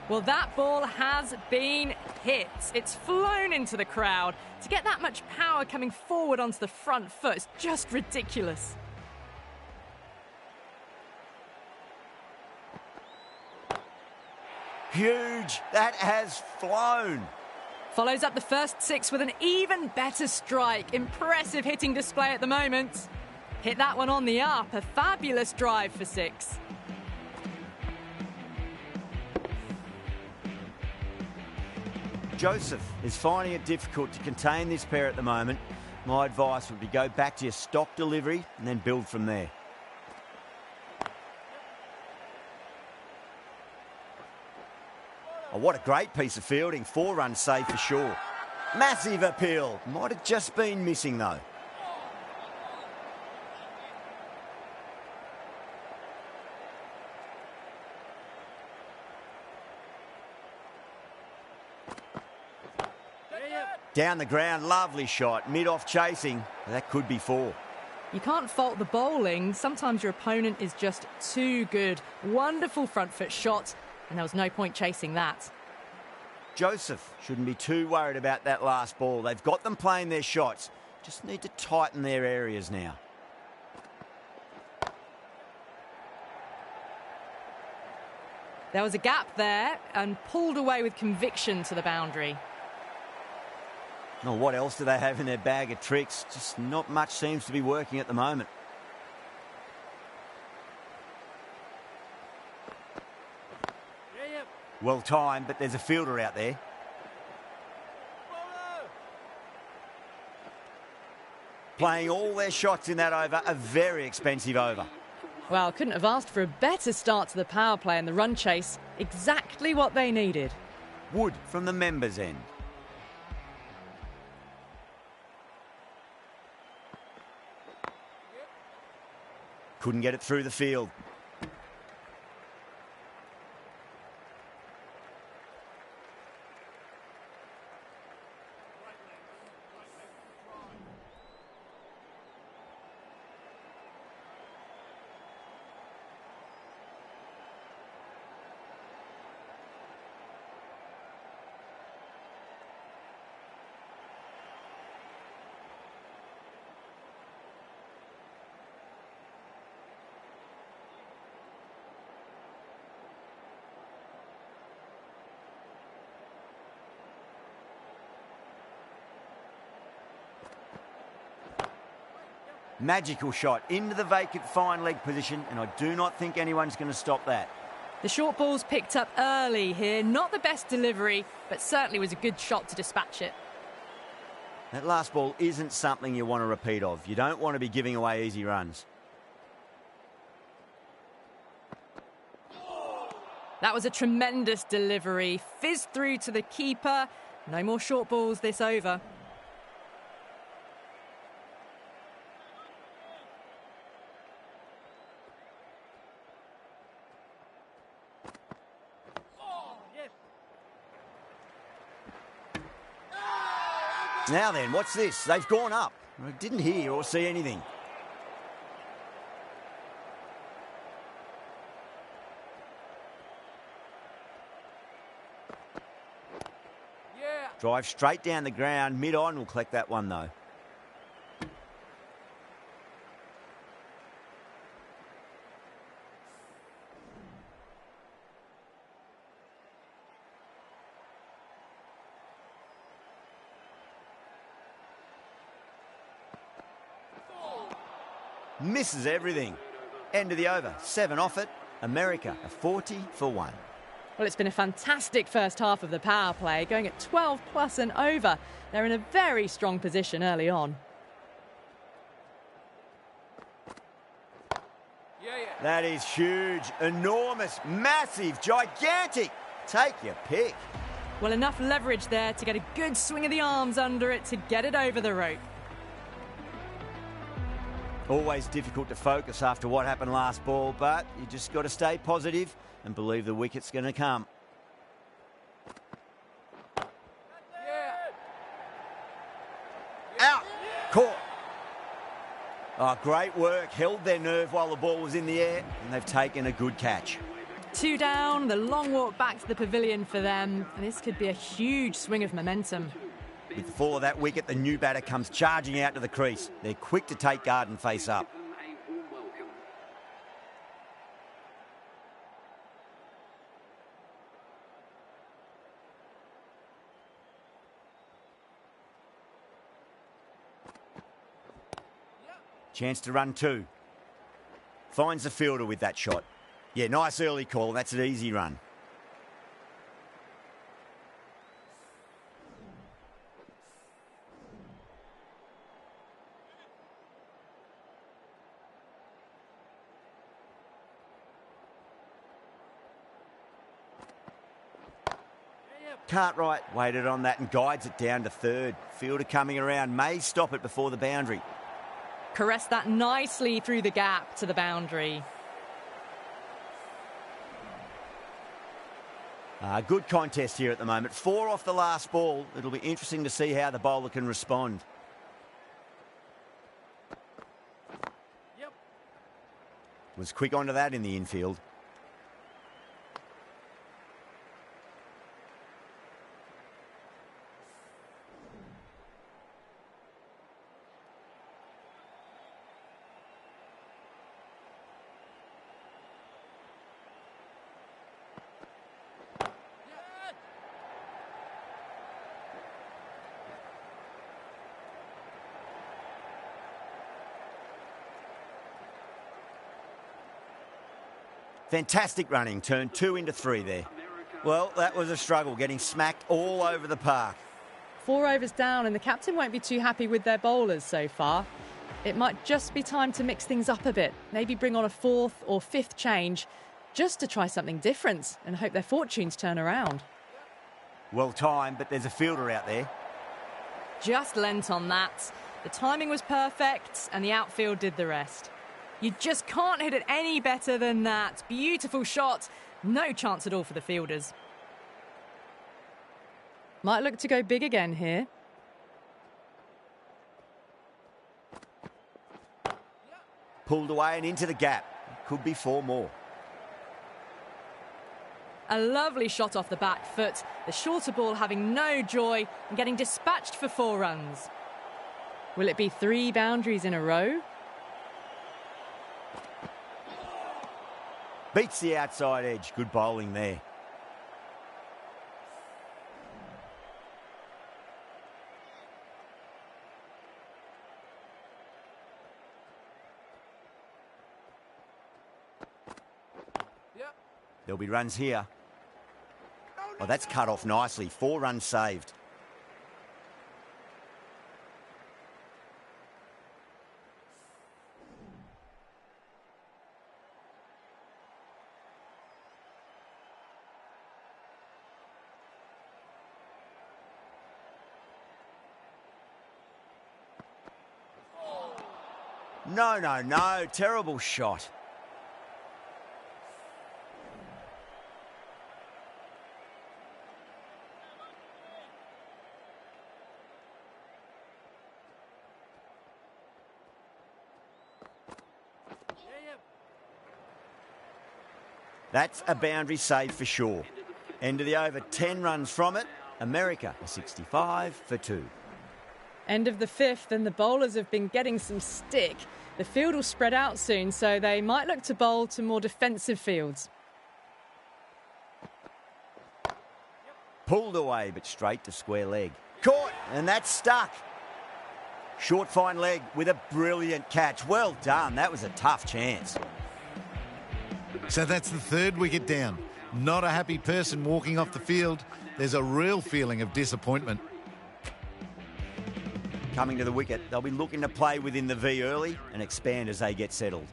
Well, that ball has been hit. It's flown into the crowd. To get that much power coming forward onto the front foot is just ridiculous. Huge. That has flown. Follows up the first 6 with an even better strike. Impressive hitting display at the moment. Hit that one on the up. A fabulous drive for 6. Joseph is finding it difficult to contain this pair at the moment. My advice would be go back to your stock delivery and then build from there. Oh, what a great piece of fielding. 4 runs saved for sure. Massive appeal. Might have just been missing though. Down the ground, lovely shot. Mid-off chasing. That could be 4. You can't fault the bowling. Sometimes your opponent is just too good. Wonderful front foot shot, and there was no point chasing that. Joseph shouldn't be too worried about that last ball. They've got them playing their shots. Just need to tighten their areas now. There was a gap there and pulled away with conviction to the boundary. Oh, what else do they have in their bag of tricks? Just not much seems to be working at the moment. Well timed, but there's a fielder out there. Playing all their shots in that over, a very expensive over. Well, couldn't have asked for a better start to the power play and the run chase. Exactly what they needed. Wood from the members' end. Couldn't get it through the field. Magical shot into the vacant fine leg position, and I do not think anyone's going to stop that. The short ball's picked up early here. Not the best delivery, but certainly was a good shot to dispatch it. That last ball isn't something you want to repeat of. You don't want to be giving away easy runs. That was a tremendous delivery. Fizzed through to the keeper. No more short balls this over. Now then, what's this? They've gone up. I didn't hear or see anything. Drive straight down the ground. Mid-on will collect that one though. Misses everything. End of the over. 7 off it. America, a 40 for 1. Well, it's been a fantastic first half of the power play, going at 12 plus and over. They're in a very strong position early on. That is huge, enormous, massive, gigantic. Take your pick. Well, enough leverage there to get a good swing of the arms under it to get it over the rope. Always difficult to focus after what happened last ball, but you just got to stay positive and believe the wicket's going to come. Out. Caught. Oh, great work. Held their nerve while the ball was in the air, and they've taken a good catch. 2 down, the long walk back to the pavilion for them. And this could be a huge swing of momentum. With the fall of that wicket, the new batter comes charging out to the crease. They're quick to take guard and face up. Chance to run 2. Finds the fielder with that shot. Yeah, nice early call. That's an easy run. Cartwright waited on that and guides it down to third. Fielder coming around may stop it before the boundary. Caressed that nicely through the gap to the boundary. Good contest here at the moment. 4 off the last ball. It'll be interesting to see how the bowler can respond. Was quick onto that in the infield. Fantastic running, turned 2 into 3 there. Well, that was a struggle, getting smacked all over the park. 4 overs down and the captain won't be too happy with their bowlers so far. It might just be time to mix things up a bit, maybe bring on a 4th or 5th change, just to try something different and hope their fortunes turn around. Well timed, but there's a fielder out there. Just lent on that. The timing was perfect and the outfield did the rest. You just can't hit it any better than that. Beautiful shot. No chance at all for the fielders. Might look to go big again here. Pulled away and into the gap. Could be 4 more. A lovely shot off the back foot. The shorter ball having no joy and getting dispatched for 4 runs. Will it be 3 boundaries in a row? Beats the outside edge. Good bowling there. There'll be runs here. Oh, that's cut off nicely. 4 runs saved. No. Terrible shot. That's a boundary save for sure. End of the over, 10 runs from it. America, a 65 for 2. End of the 5th and the bowlers have been getting some stick. The field will spread out soon, so they might look to bowl to more defensive fields. Pulled away, but straight to square leg. Caught, and that's stuck. Short fine leg with a brilliant catch. Well done. That was a tough chance. So that's the 3rd wicket down. Not a happy person walking off the field. There's a real feeling of disappointment. Coming to the wicket, they'll be looking to play within the V early and expand as they get settled.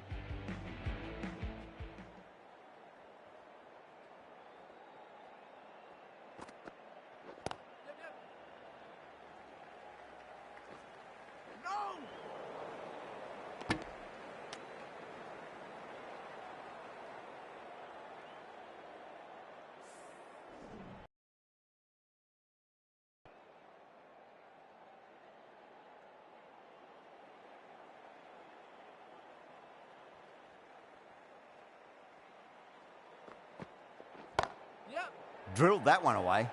Drilled that one away.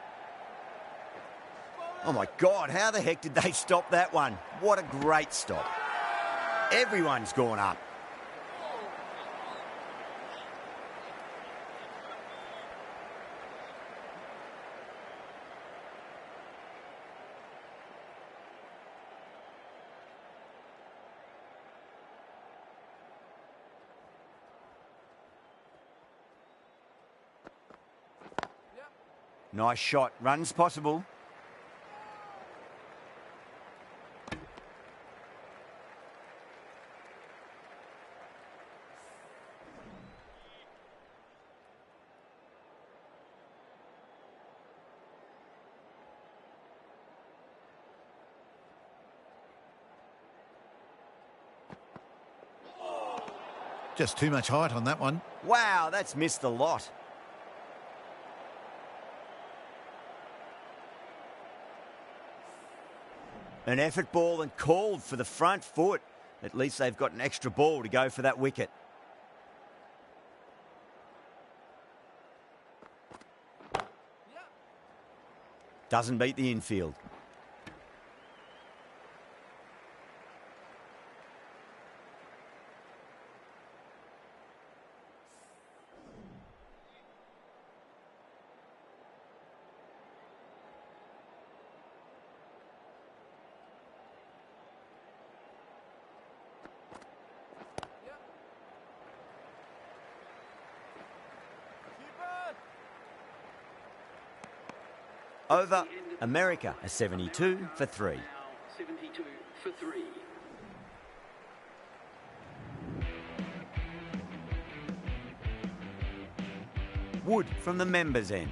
Oh my God, how the heck did they stop that one? What a great stop. Everyone's gone up. Nice shot. Runs possible. Just too much height on that one. Wow, that's missed a lot. An effort ball and called for the front foot. At least they've got an extra ball to go for that wicket. Doesn't beat the infield. Over, America, a 72 for 3. 72 for 3. Wood from the members' end.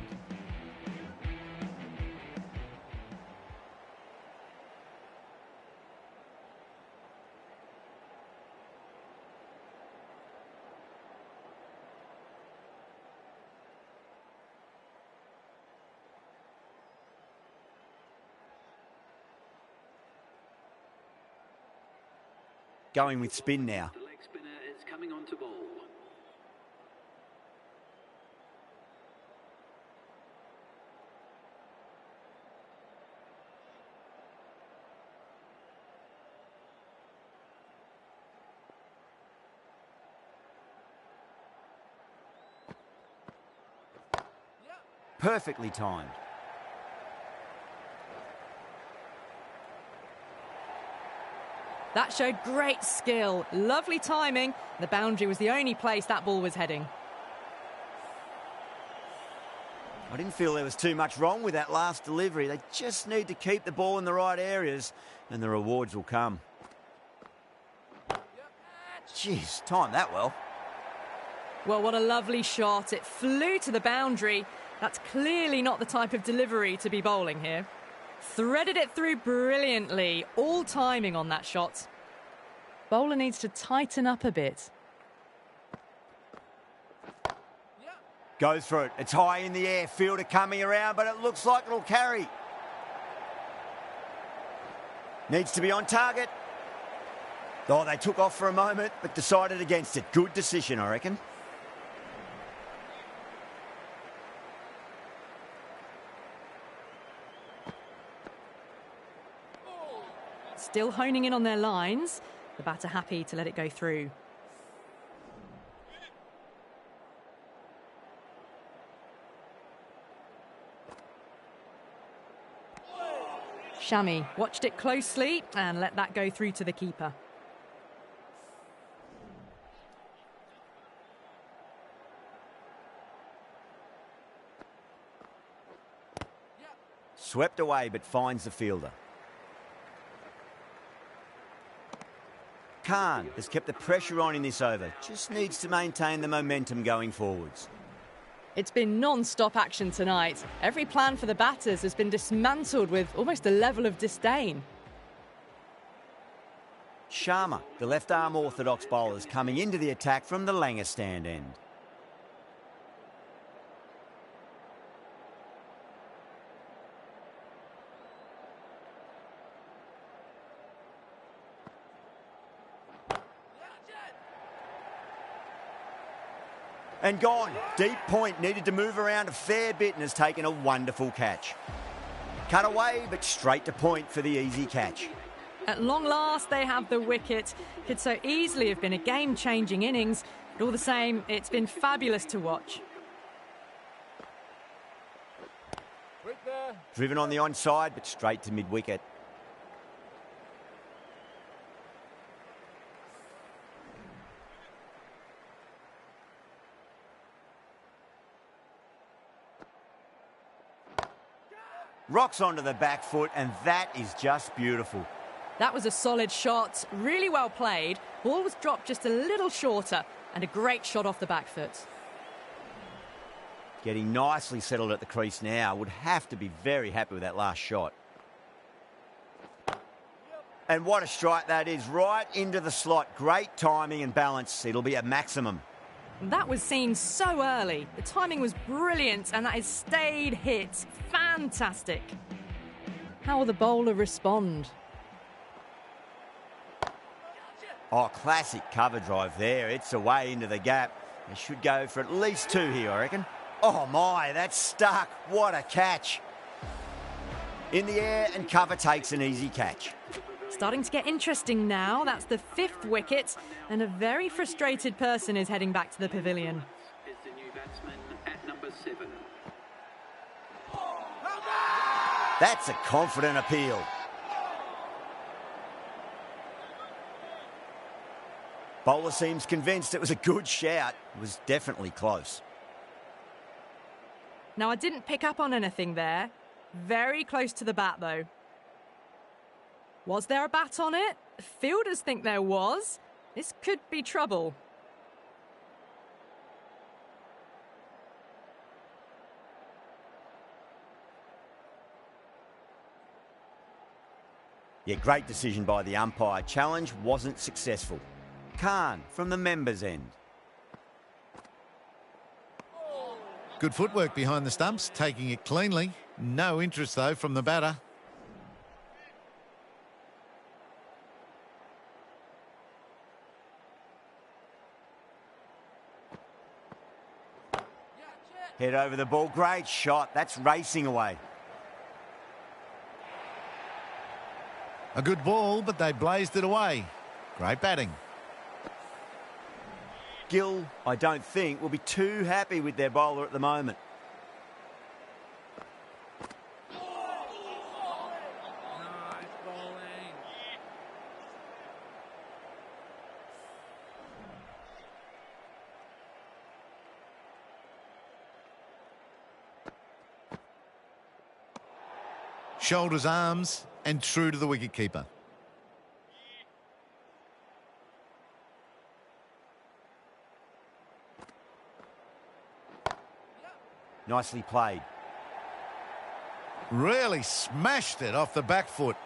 Going with spin now. The leg spinner is coming on to bowl. Perfectly timed. That showed great skill, lovely timing. The boundary was the only place that ball was heading. I didn't feel there was too much wrong with that last delivery. They just need to keep the ball in the right areas and the rewards will come. Jeez, timed that well. Well, what a lovely shot. It flew to the boundary. That's clearly not the type of delivery to be bowling here. Threaded it through brilliantly. All timing on that shot. Bowler needs to tighten up a bit. Goes for it. It's high in the air. Fielder coming around, but it looks like it'll carry. Needs to be on target. Oh, they took off for a moment, but decided against it. Good decision, I reckon. Still honing in on their lines. The batter happy to let it go through. Shami watched it closely and let that go through to the keeper. Swept away, but finds the fielder. Khan has kept the pressure on in this over. Just needs to maintain the momentum going forwards. It's been non-stop action tonight. Every plan for the batters has been dismantled with almost a level of disdain. Sharma, the left-arm orthodox bowler, is coming into the attack from the Langer stand end. And gone. Deep point, needed to move around a fair bit and has taken a wonderful catch. Cut away, but straight to point for the easy catch. At long last, they have the wicket. Could so easily have been a game-changing innings, but all the same, it's been fabulous to watch. Driven on the onside, but straight to mid-wicket. Rocks onto the back foot, and that is just beautiful. That was a solid shot, really well played. Ball was dropped just a little shorter, and a great shot off the back foot. Getting nicely settled at the crease now. Would have to be very happy with that last shot. And what a strike that is, right into the slot. Great timing and balance. It'll be a maximum. That was seen so early. The timing was brilliant, and that is stayed hit. Fantastic. How will the bowler respond? Oh, classic cover drive there. It's away into the gap. They should go for at least 2 here, I reckon. Oh my, that's stuck. What a catch. In the air, and cover takes an easy catch. Starting to get interesting now. That's the 5th wicket, and a very frustrated person is heading back to the pavilion. Is the new batsman at number 7. That's a confident appeal. Bowler seems convinced it was a good shout. It was definitely close. Now, I didn't pick up on anything there. Very close to the bat, though. Was there a bat on it? Fielders think there was. This could be trouble. Yeah, great decision by the umpire. Challenge wasn't successful. Khan from the members' end. Good footwork behind the stumps, taking it cleanly. No interest, though, from the batter. Head over the ball. Great shot. That's racing away. A good ball, but they blazed it away. Great batting. Gill, I don't think, will be too happy with their bowler at the moment. Shoulders, arms, and true to the wicketkeeper. Nicely played. Really smashed it off the back foot.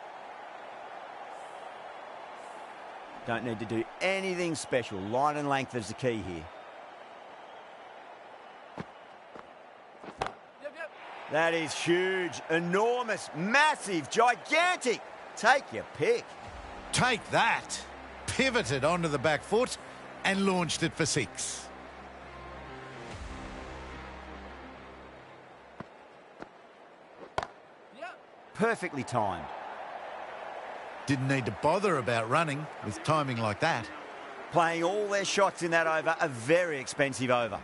Don't need to do anything special. Line and length is the key here. That is huge, enormous, massive, gigantic. Take your pick. Take that. Pivoted onto the back foot and launched it for 6. Perfectly timed. Didn't need to bother about running with timing like that. Playing all their shots in that over, a very expensive over.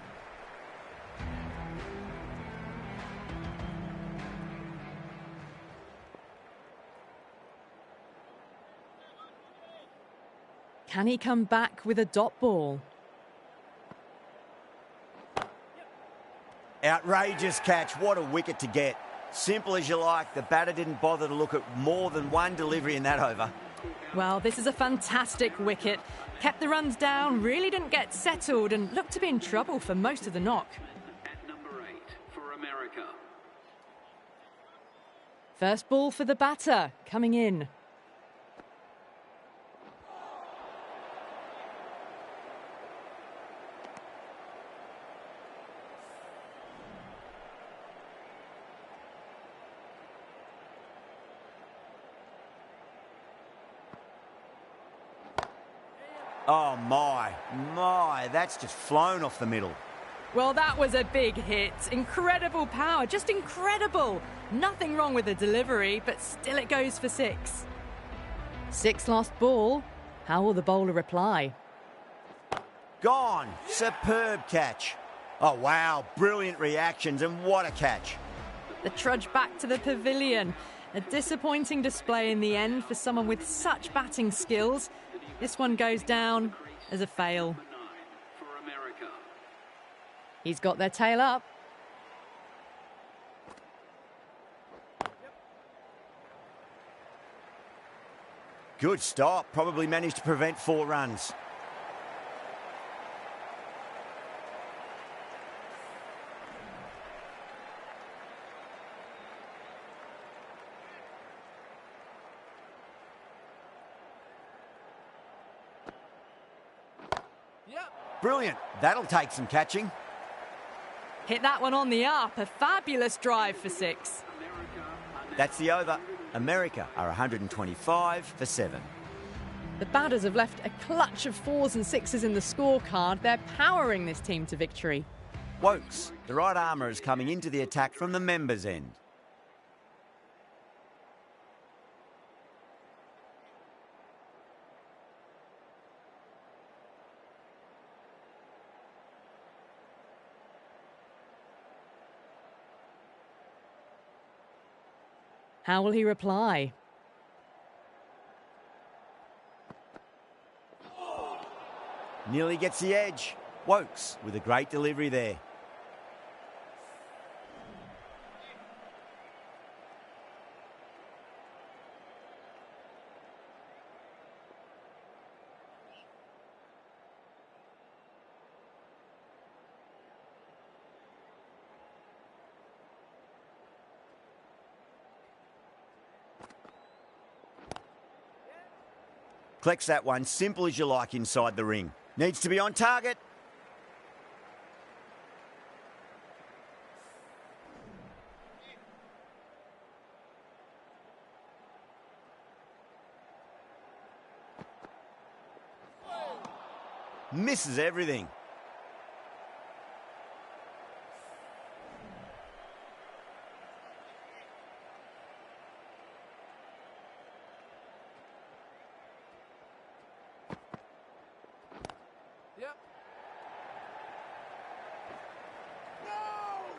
Can he come back with a dot ball? Outrageous catch. What a wicket to get. Simple as you like. The batter didn't bother to look at more than one delivery in that over. Well, this is a fantastic wicket. Kept the runs down, really didn't get settled, and looked to be in trouble for most of the knock. At number 8 for America. First ball for the batter, coming in. Oh, my, that's just flown off the middle. Well, that was a big hit. Incredible power, just incredible. Nothing wrong with the delivery, but still it goes for 6. 6 last ball. How will the bowler reply? Gone. Superb catch. Oh, wow, brilliant reactions, and what a catch. The trudge back to the pavilion. A disappointing display in the end for someone with such batting skills. This one goes down as a fail. For America. He's got their tail up. Good stop. Probably managed to prevent 4 runs. Brilliant. That'll take some catching. Hit that one on the up. A fabulous drive for 6. That's the over. America are 125 for 7. The batters have left a clutch of 4s and 6s in the scorecard. They're powering this team to victory. Wokes, the right armour, is coming into the attack from the members' end. How will he reply? Nearly gets the edge. Wokes with a great delivery there. Collects that one, simple as you like inside the ring. Needs to be on target. Misses everything.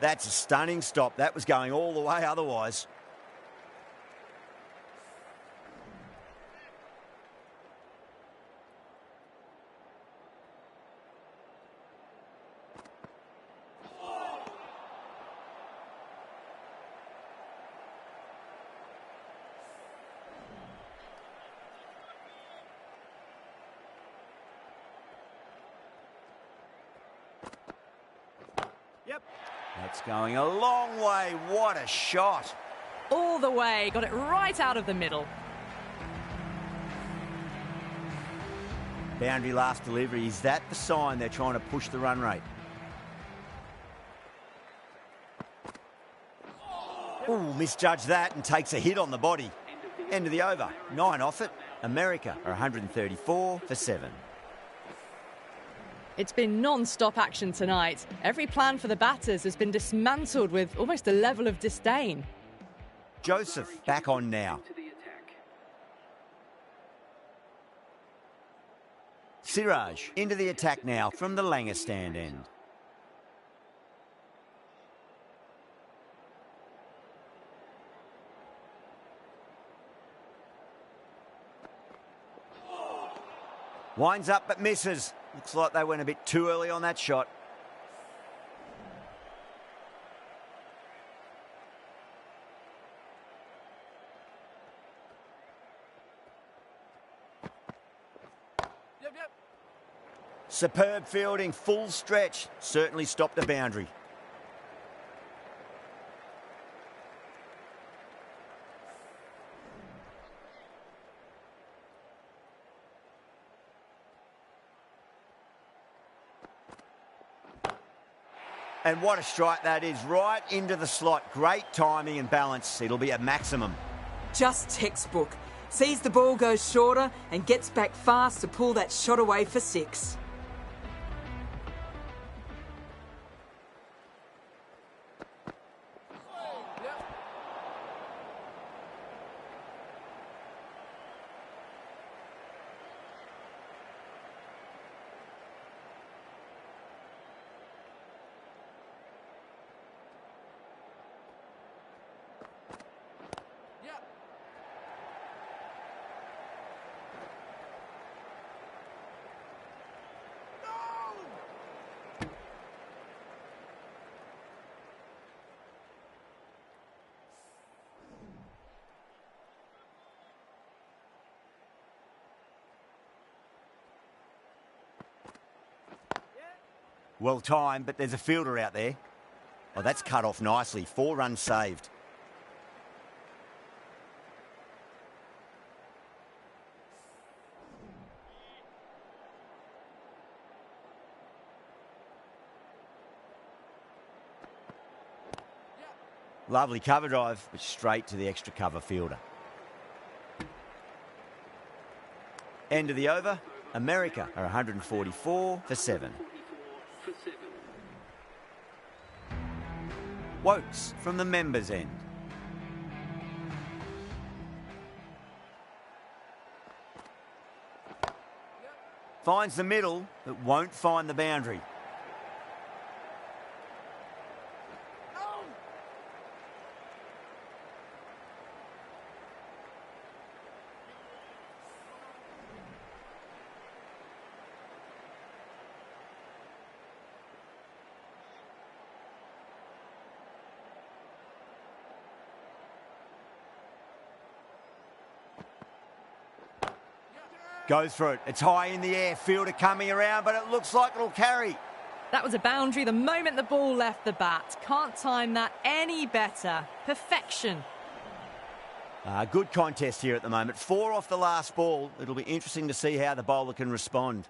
That's a stunning stop. That was going all the way otherwise. That's going a long way. What a shot. All the way, got it right out of the middle. Boundary last delivery. Is that the sign they're trying to push the run rate? Ooh, misjudged that and takes a hit on the body. End of the over. 9 off it. America are 134 for 7. It's been non-stop action tonight. Every plan for the batters has been dismantled with almost a level of disdain. Joseph back on now. Siraj into the attack now from the Langer stand end. Winds up but misses. Looks like they went a bit too early on that shot. Superb fielding, full stretch. Certainly stopped a boundary. And what a strike that is, right into the slot. Great timing and balance. It'll be a maximum. Just textbook. Sees the ball go shorter and gets back fast to pull that shot away for 6. Well timed, but there's a fielder out there. Oh, that's cut off nicely. 4 runs saved. Lovely cover drive, but straight to the extra cover fielder. End of the over. America are 144 for 7. Wokes from the members' end. Finds the middle, but won't find the boundary. Goes for it. It's high in the air. Fielder coming around, but it looks like it'll carry. That was a boundary the moment the ball left the bat. Can't time that any better. Perfection. Good contest here at the moment. 4 off the last ball. It'll be interesting to see how the bowler can respond.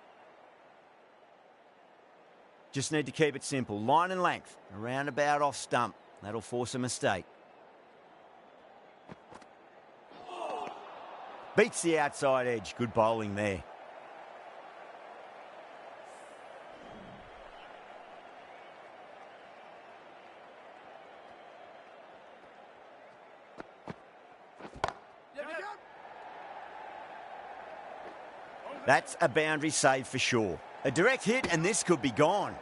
Just need to keep it simple. Line and length. Around about off stump. That'll force a mistake. Beats the outside edge. Good bowling there. That's a boundary save for sure. A direct hit and this could be gone.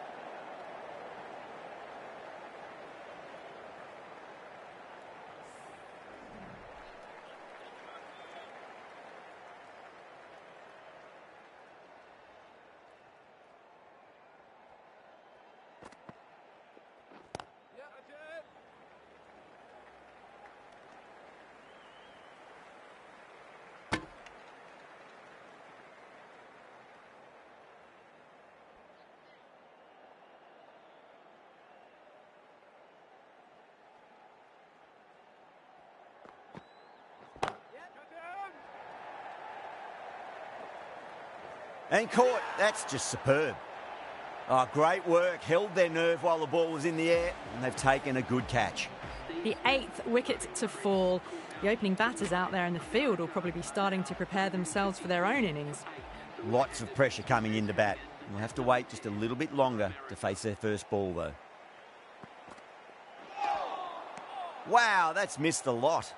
And caught. That's just superb. Oh, great work. Held their nerve while the ball was in the air, and they've taken a good catch. The 8th wicket to fall. The opening batters out there in the field will probably be starting to prepare themselves for their own innings. Lots of pressure coming into bat. We'll have to wait just a little bit longer to face their first ball, though. Wow, that's missed a lot.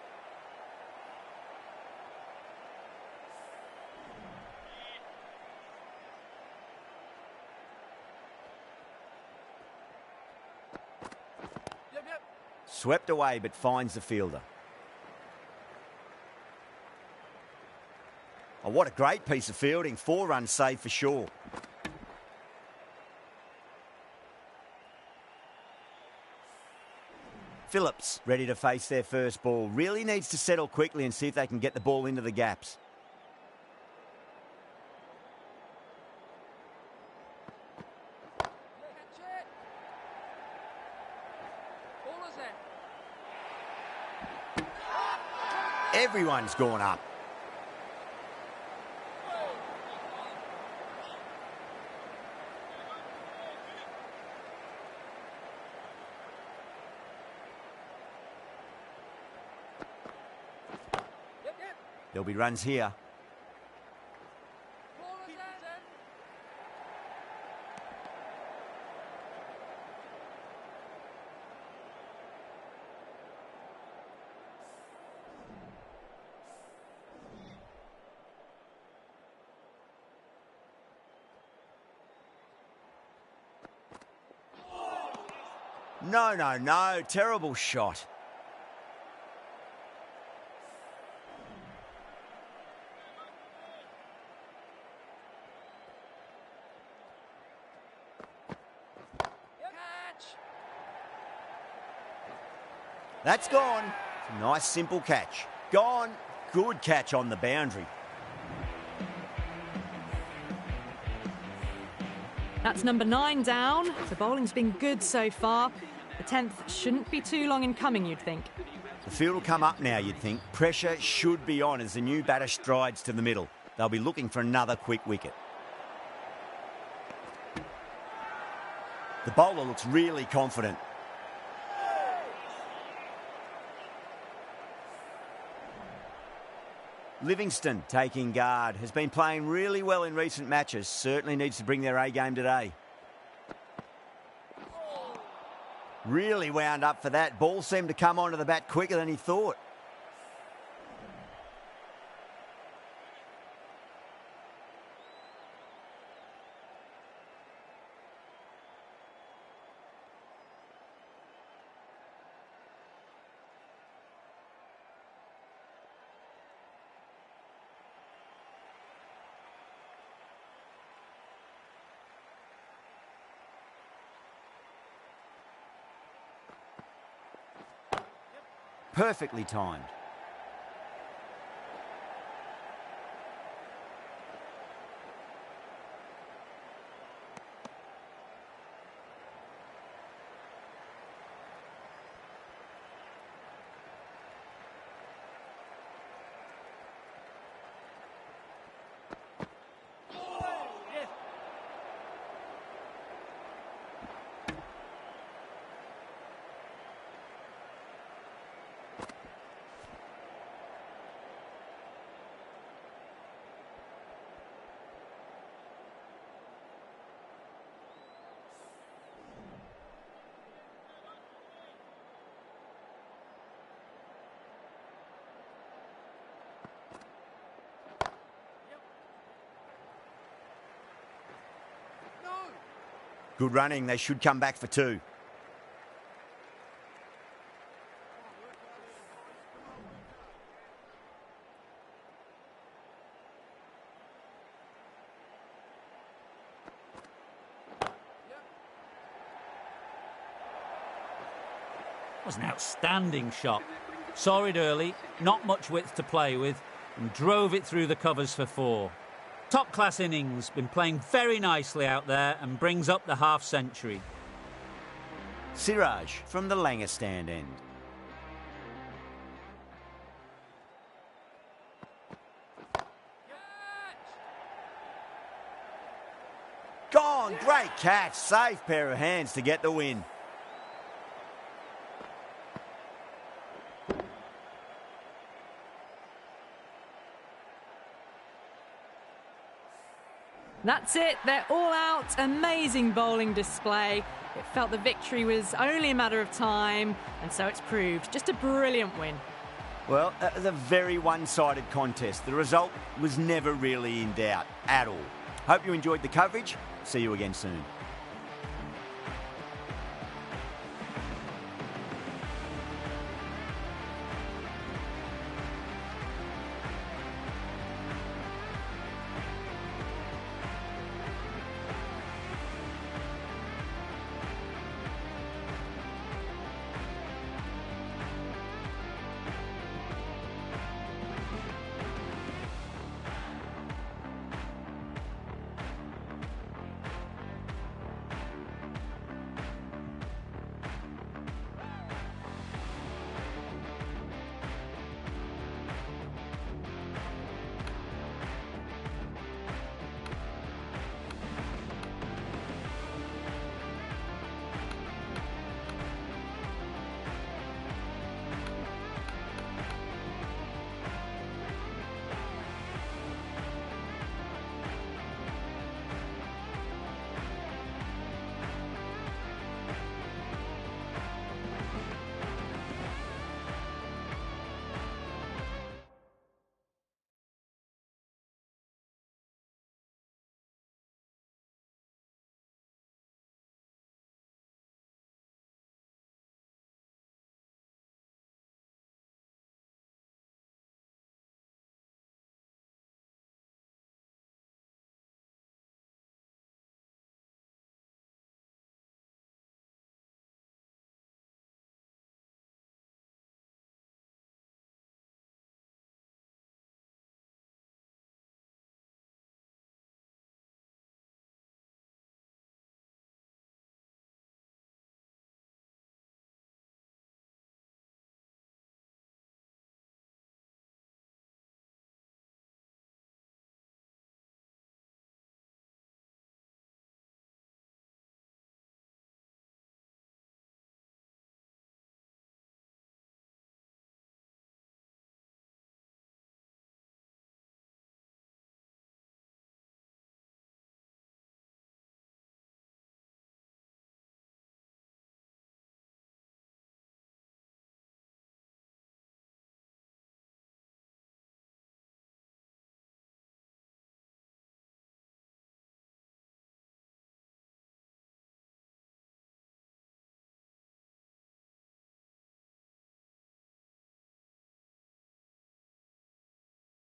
Swept away, but finds the fielder. Oh, what a great piece of fielding. 4 runs saved for sure. Phillips ready to face their first ball. Really needs to settle quickly and see if they can get the ball into the gaps. Everyone's gone up. There'll be runs here. No. Terrible shot. That's gone. It's a nice, simple catch. Gone. Good catch on the boundary. That's number 9 down. The bowling's been good so far. The 10th shouldn't be too long in coming, you'd think. The field will come up now, you'd think. Pressure should be on as the new batter strides to the middle. They'll be looking for another quick wicket. The bowler looks really confident. Livingston taking guard. Has been playing really well in recent matches. Certainly needs to bring their A game today. Really wound up for that. Ball seemed to come onto the bat quicker than he thought. Perfectly timed. Good running. They should come back for two. Was an outstanding shot. Saw it early, not much width to play with, and drove it through the covers for four. Top-class innings, been playing very nicely out there and brings up the half-century. Siraj from the Langer stand end. Gone, great catch, safe pair of hands to get the win. That's it, they're all out. Amazing bowling display. It felt the victory was only a matter of time, and so it's proved. Just a brilliant win. Well, that was a very one-sided contest. The result was never really in doubt at all. Hope you enjoyed the coverage. See you again soon.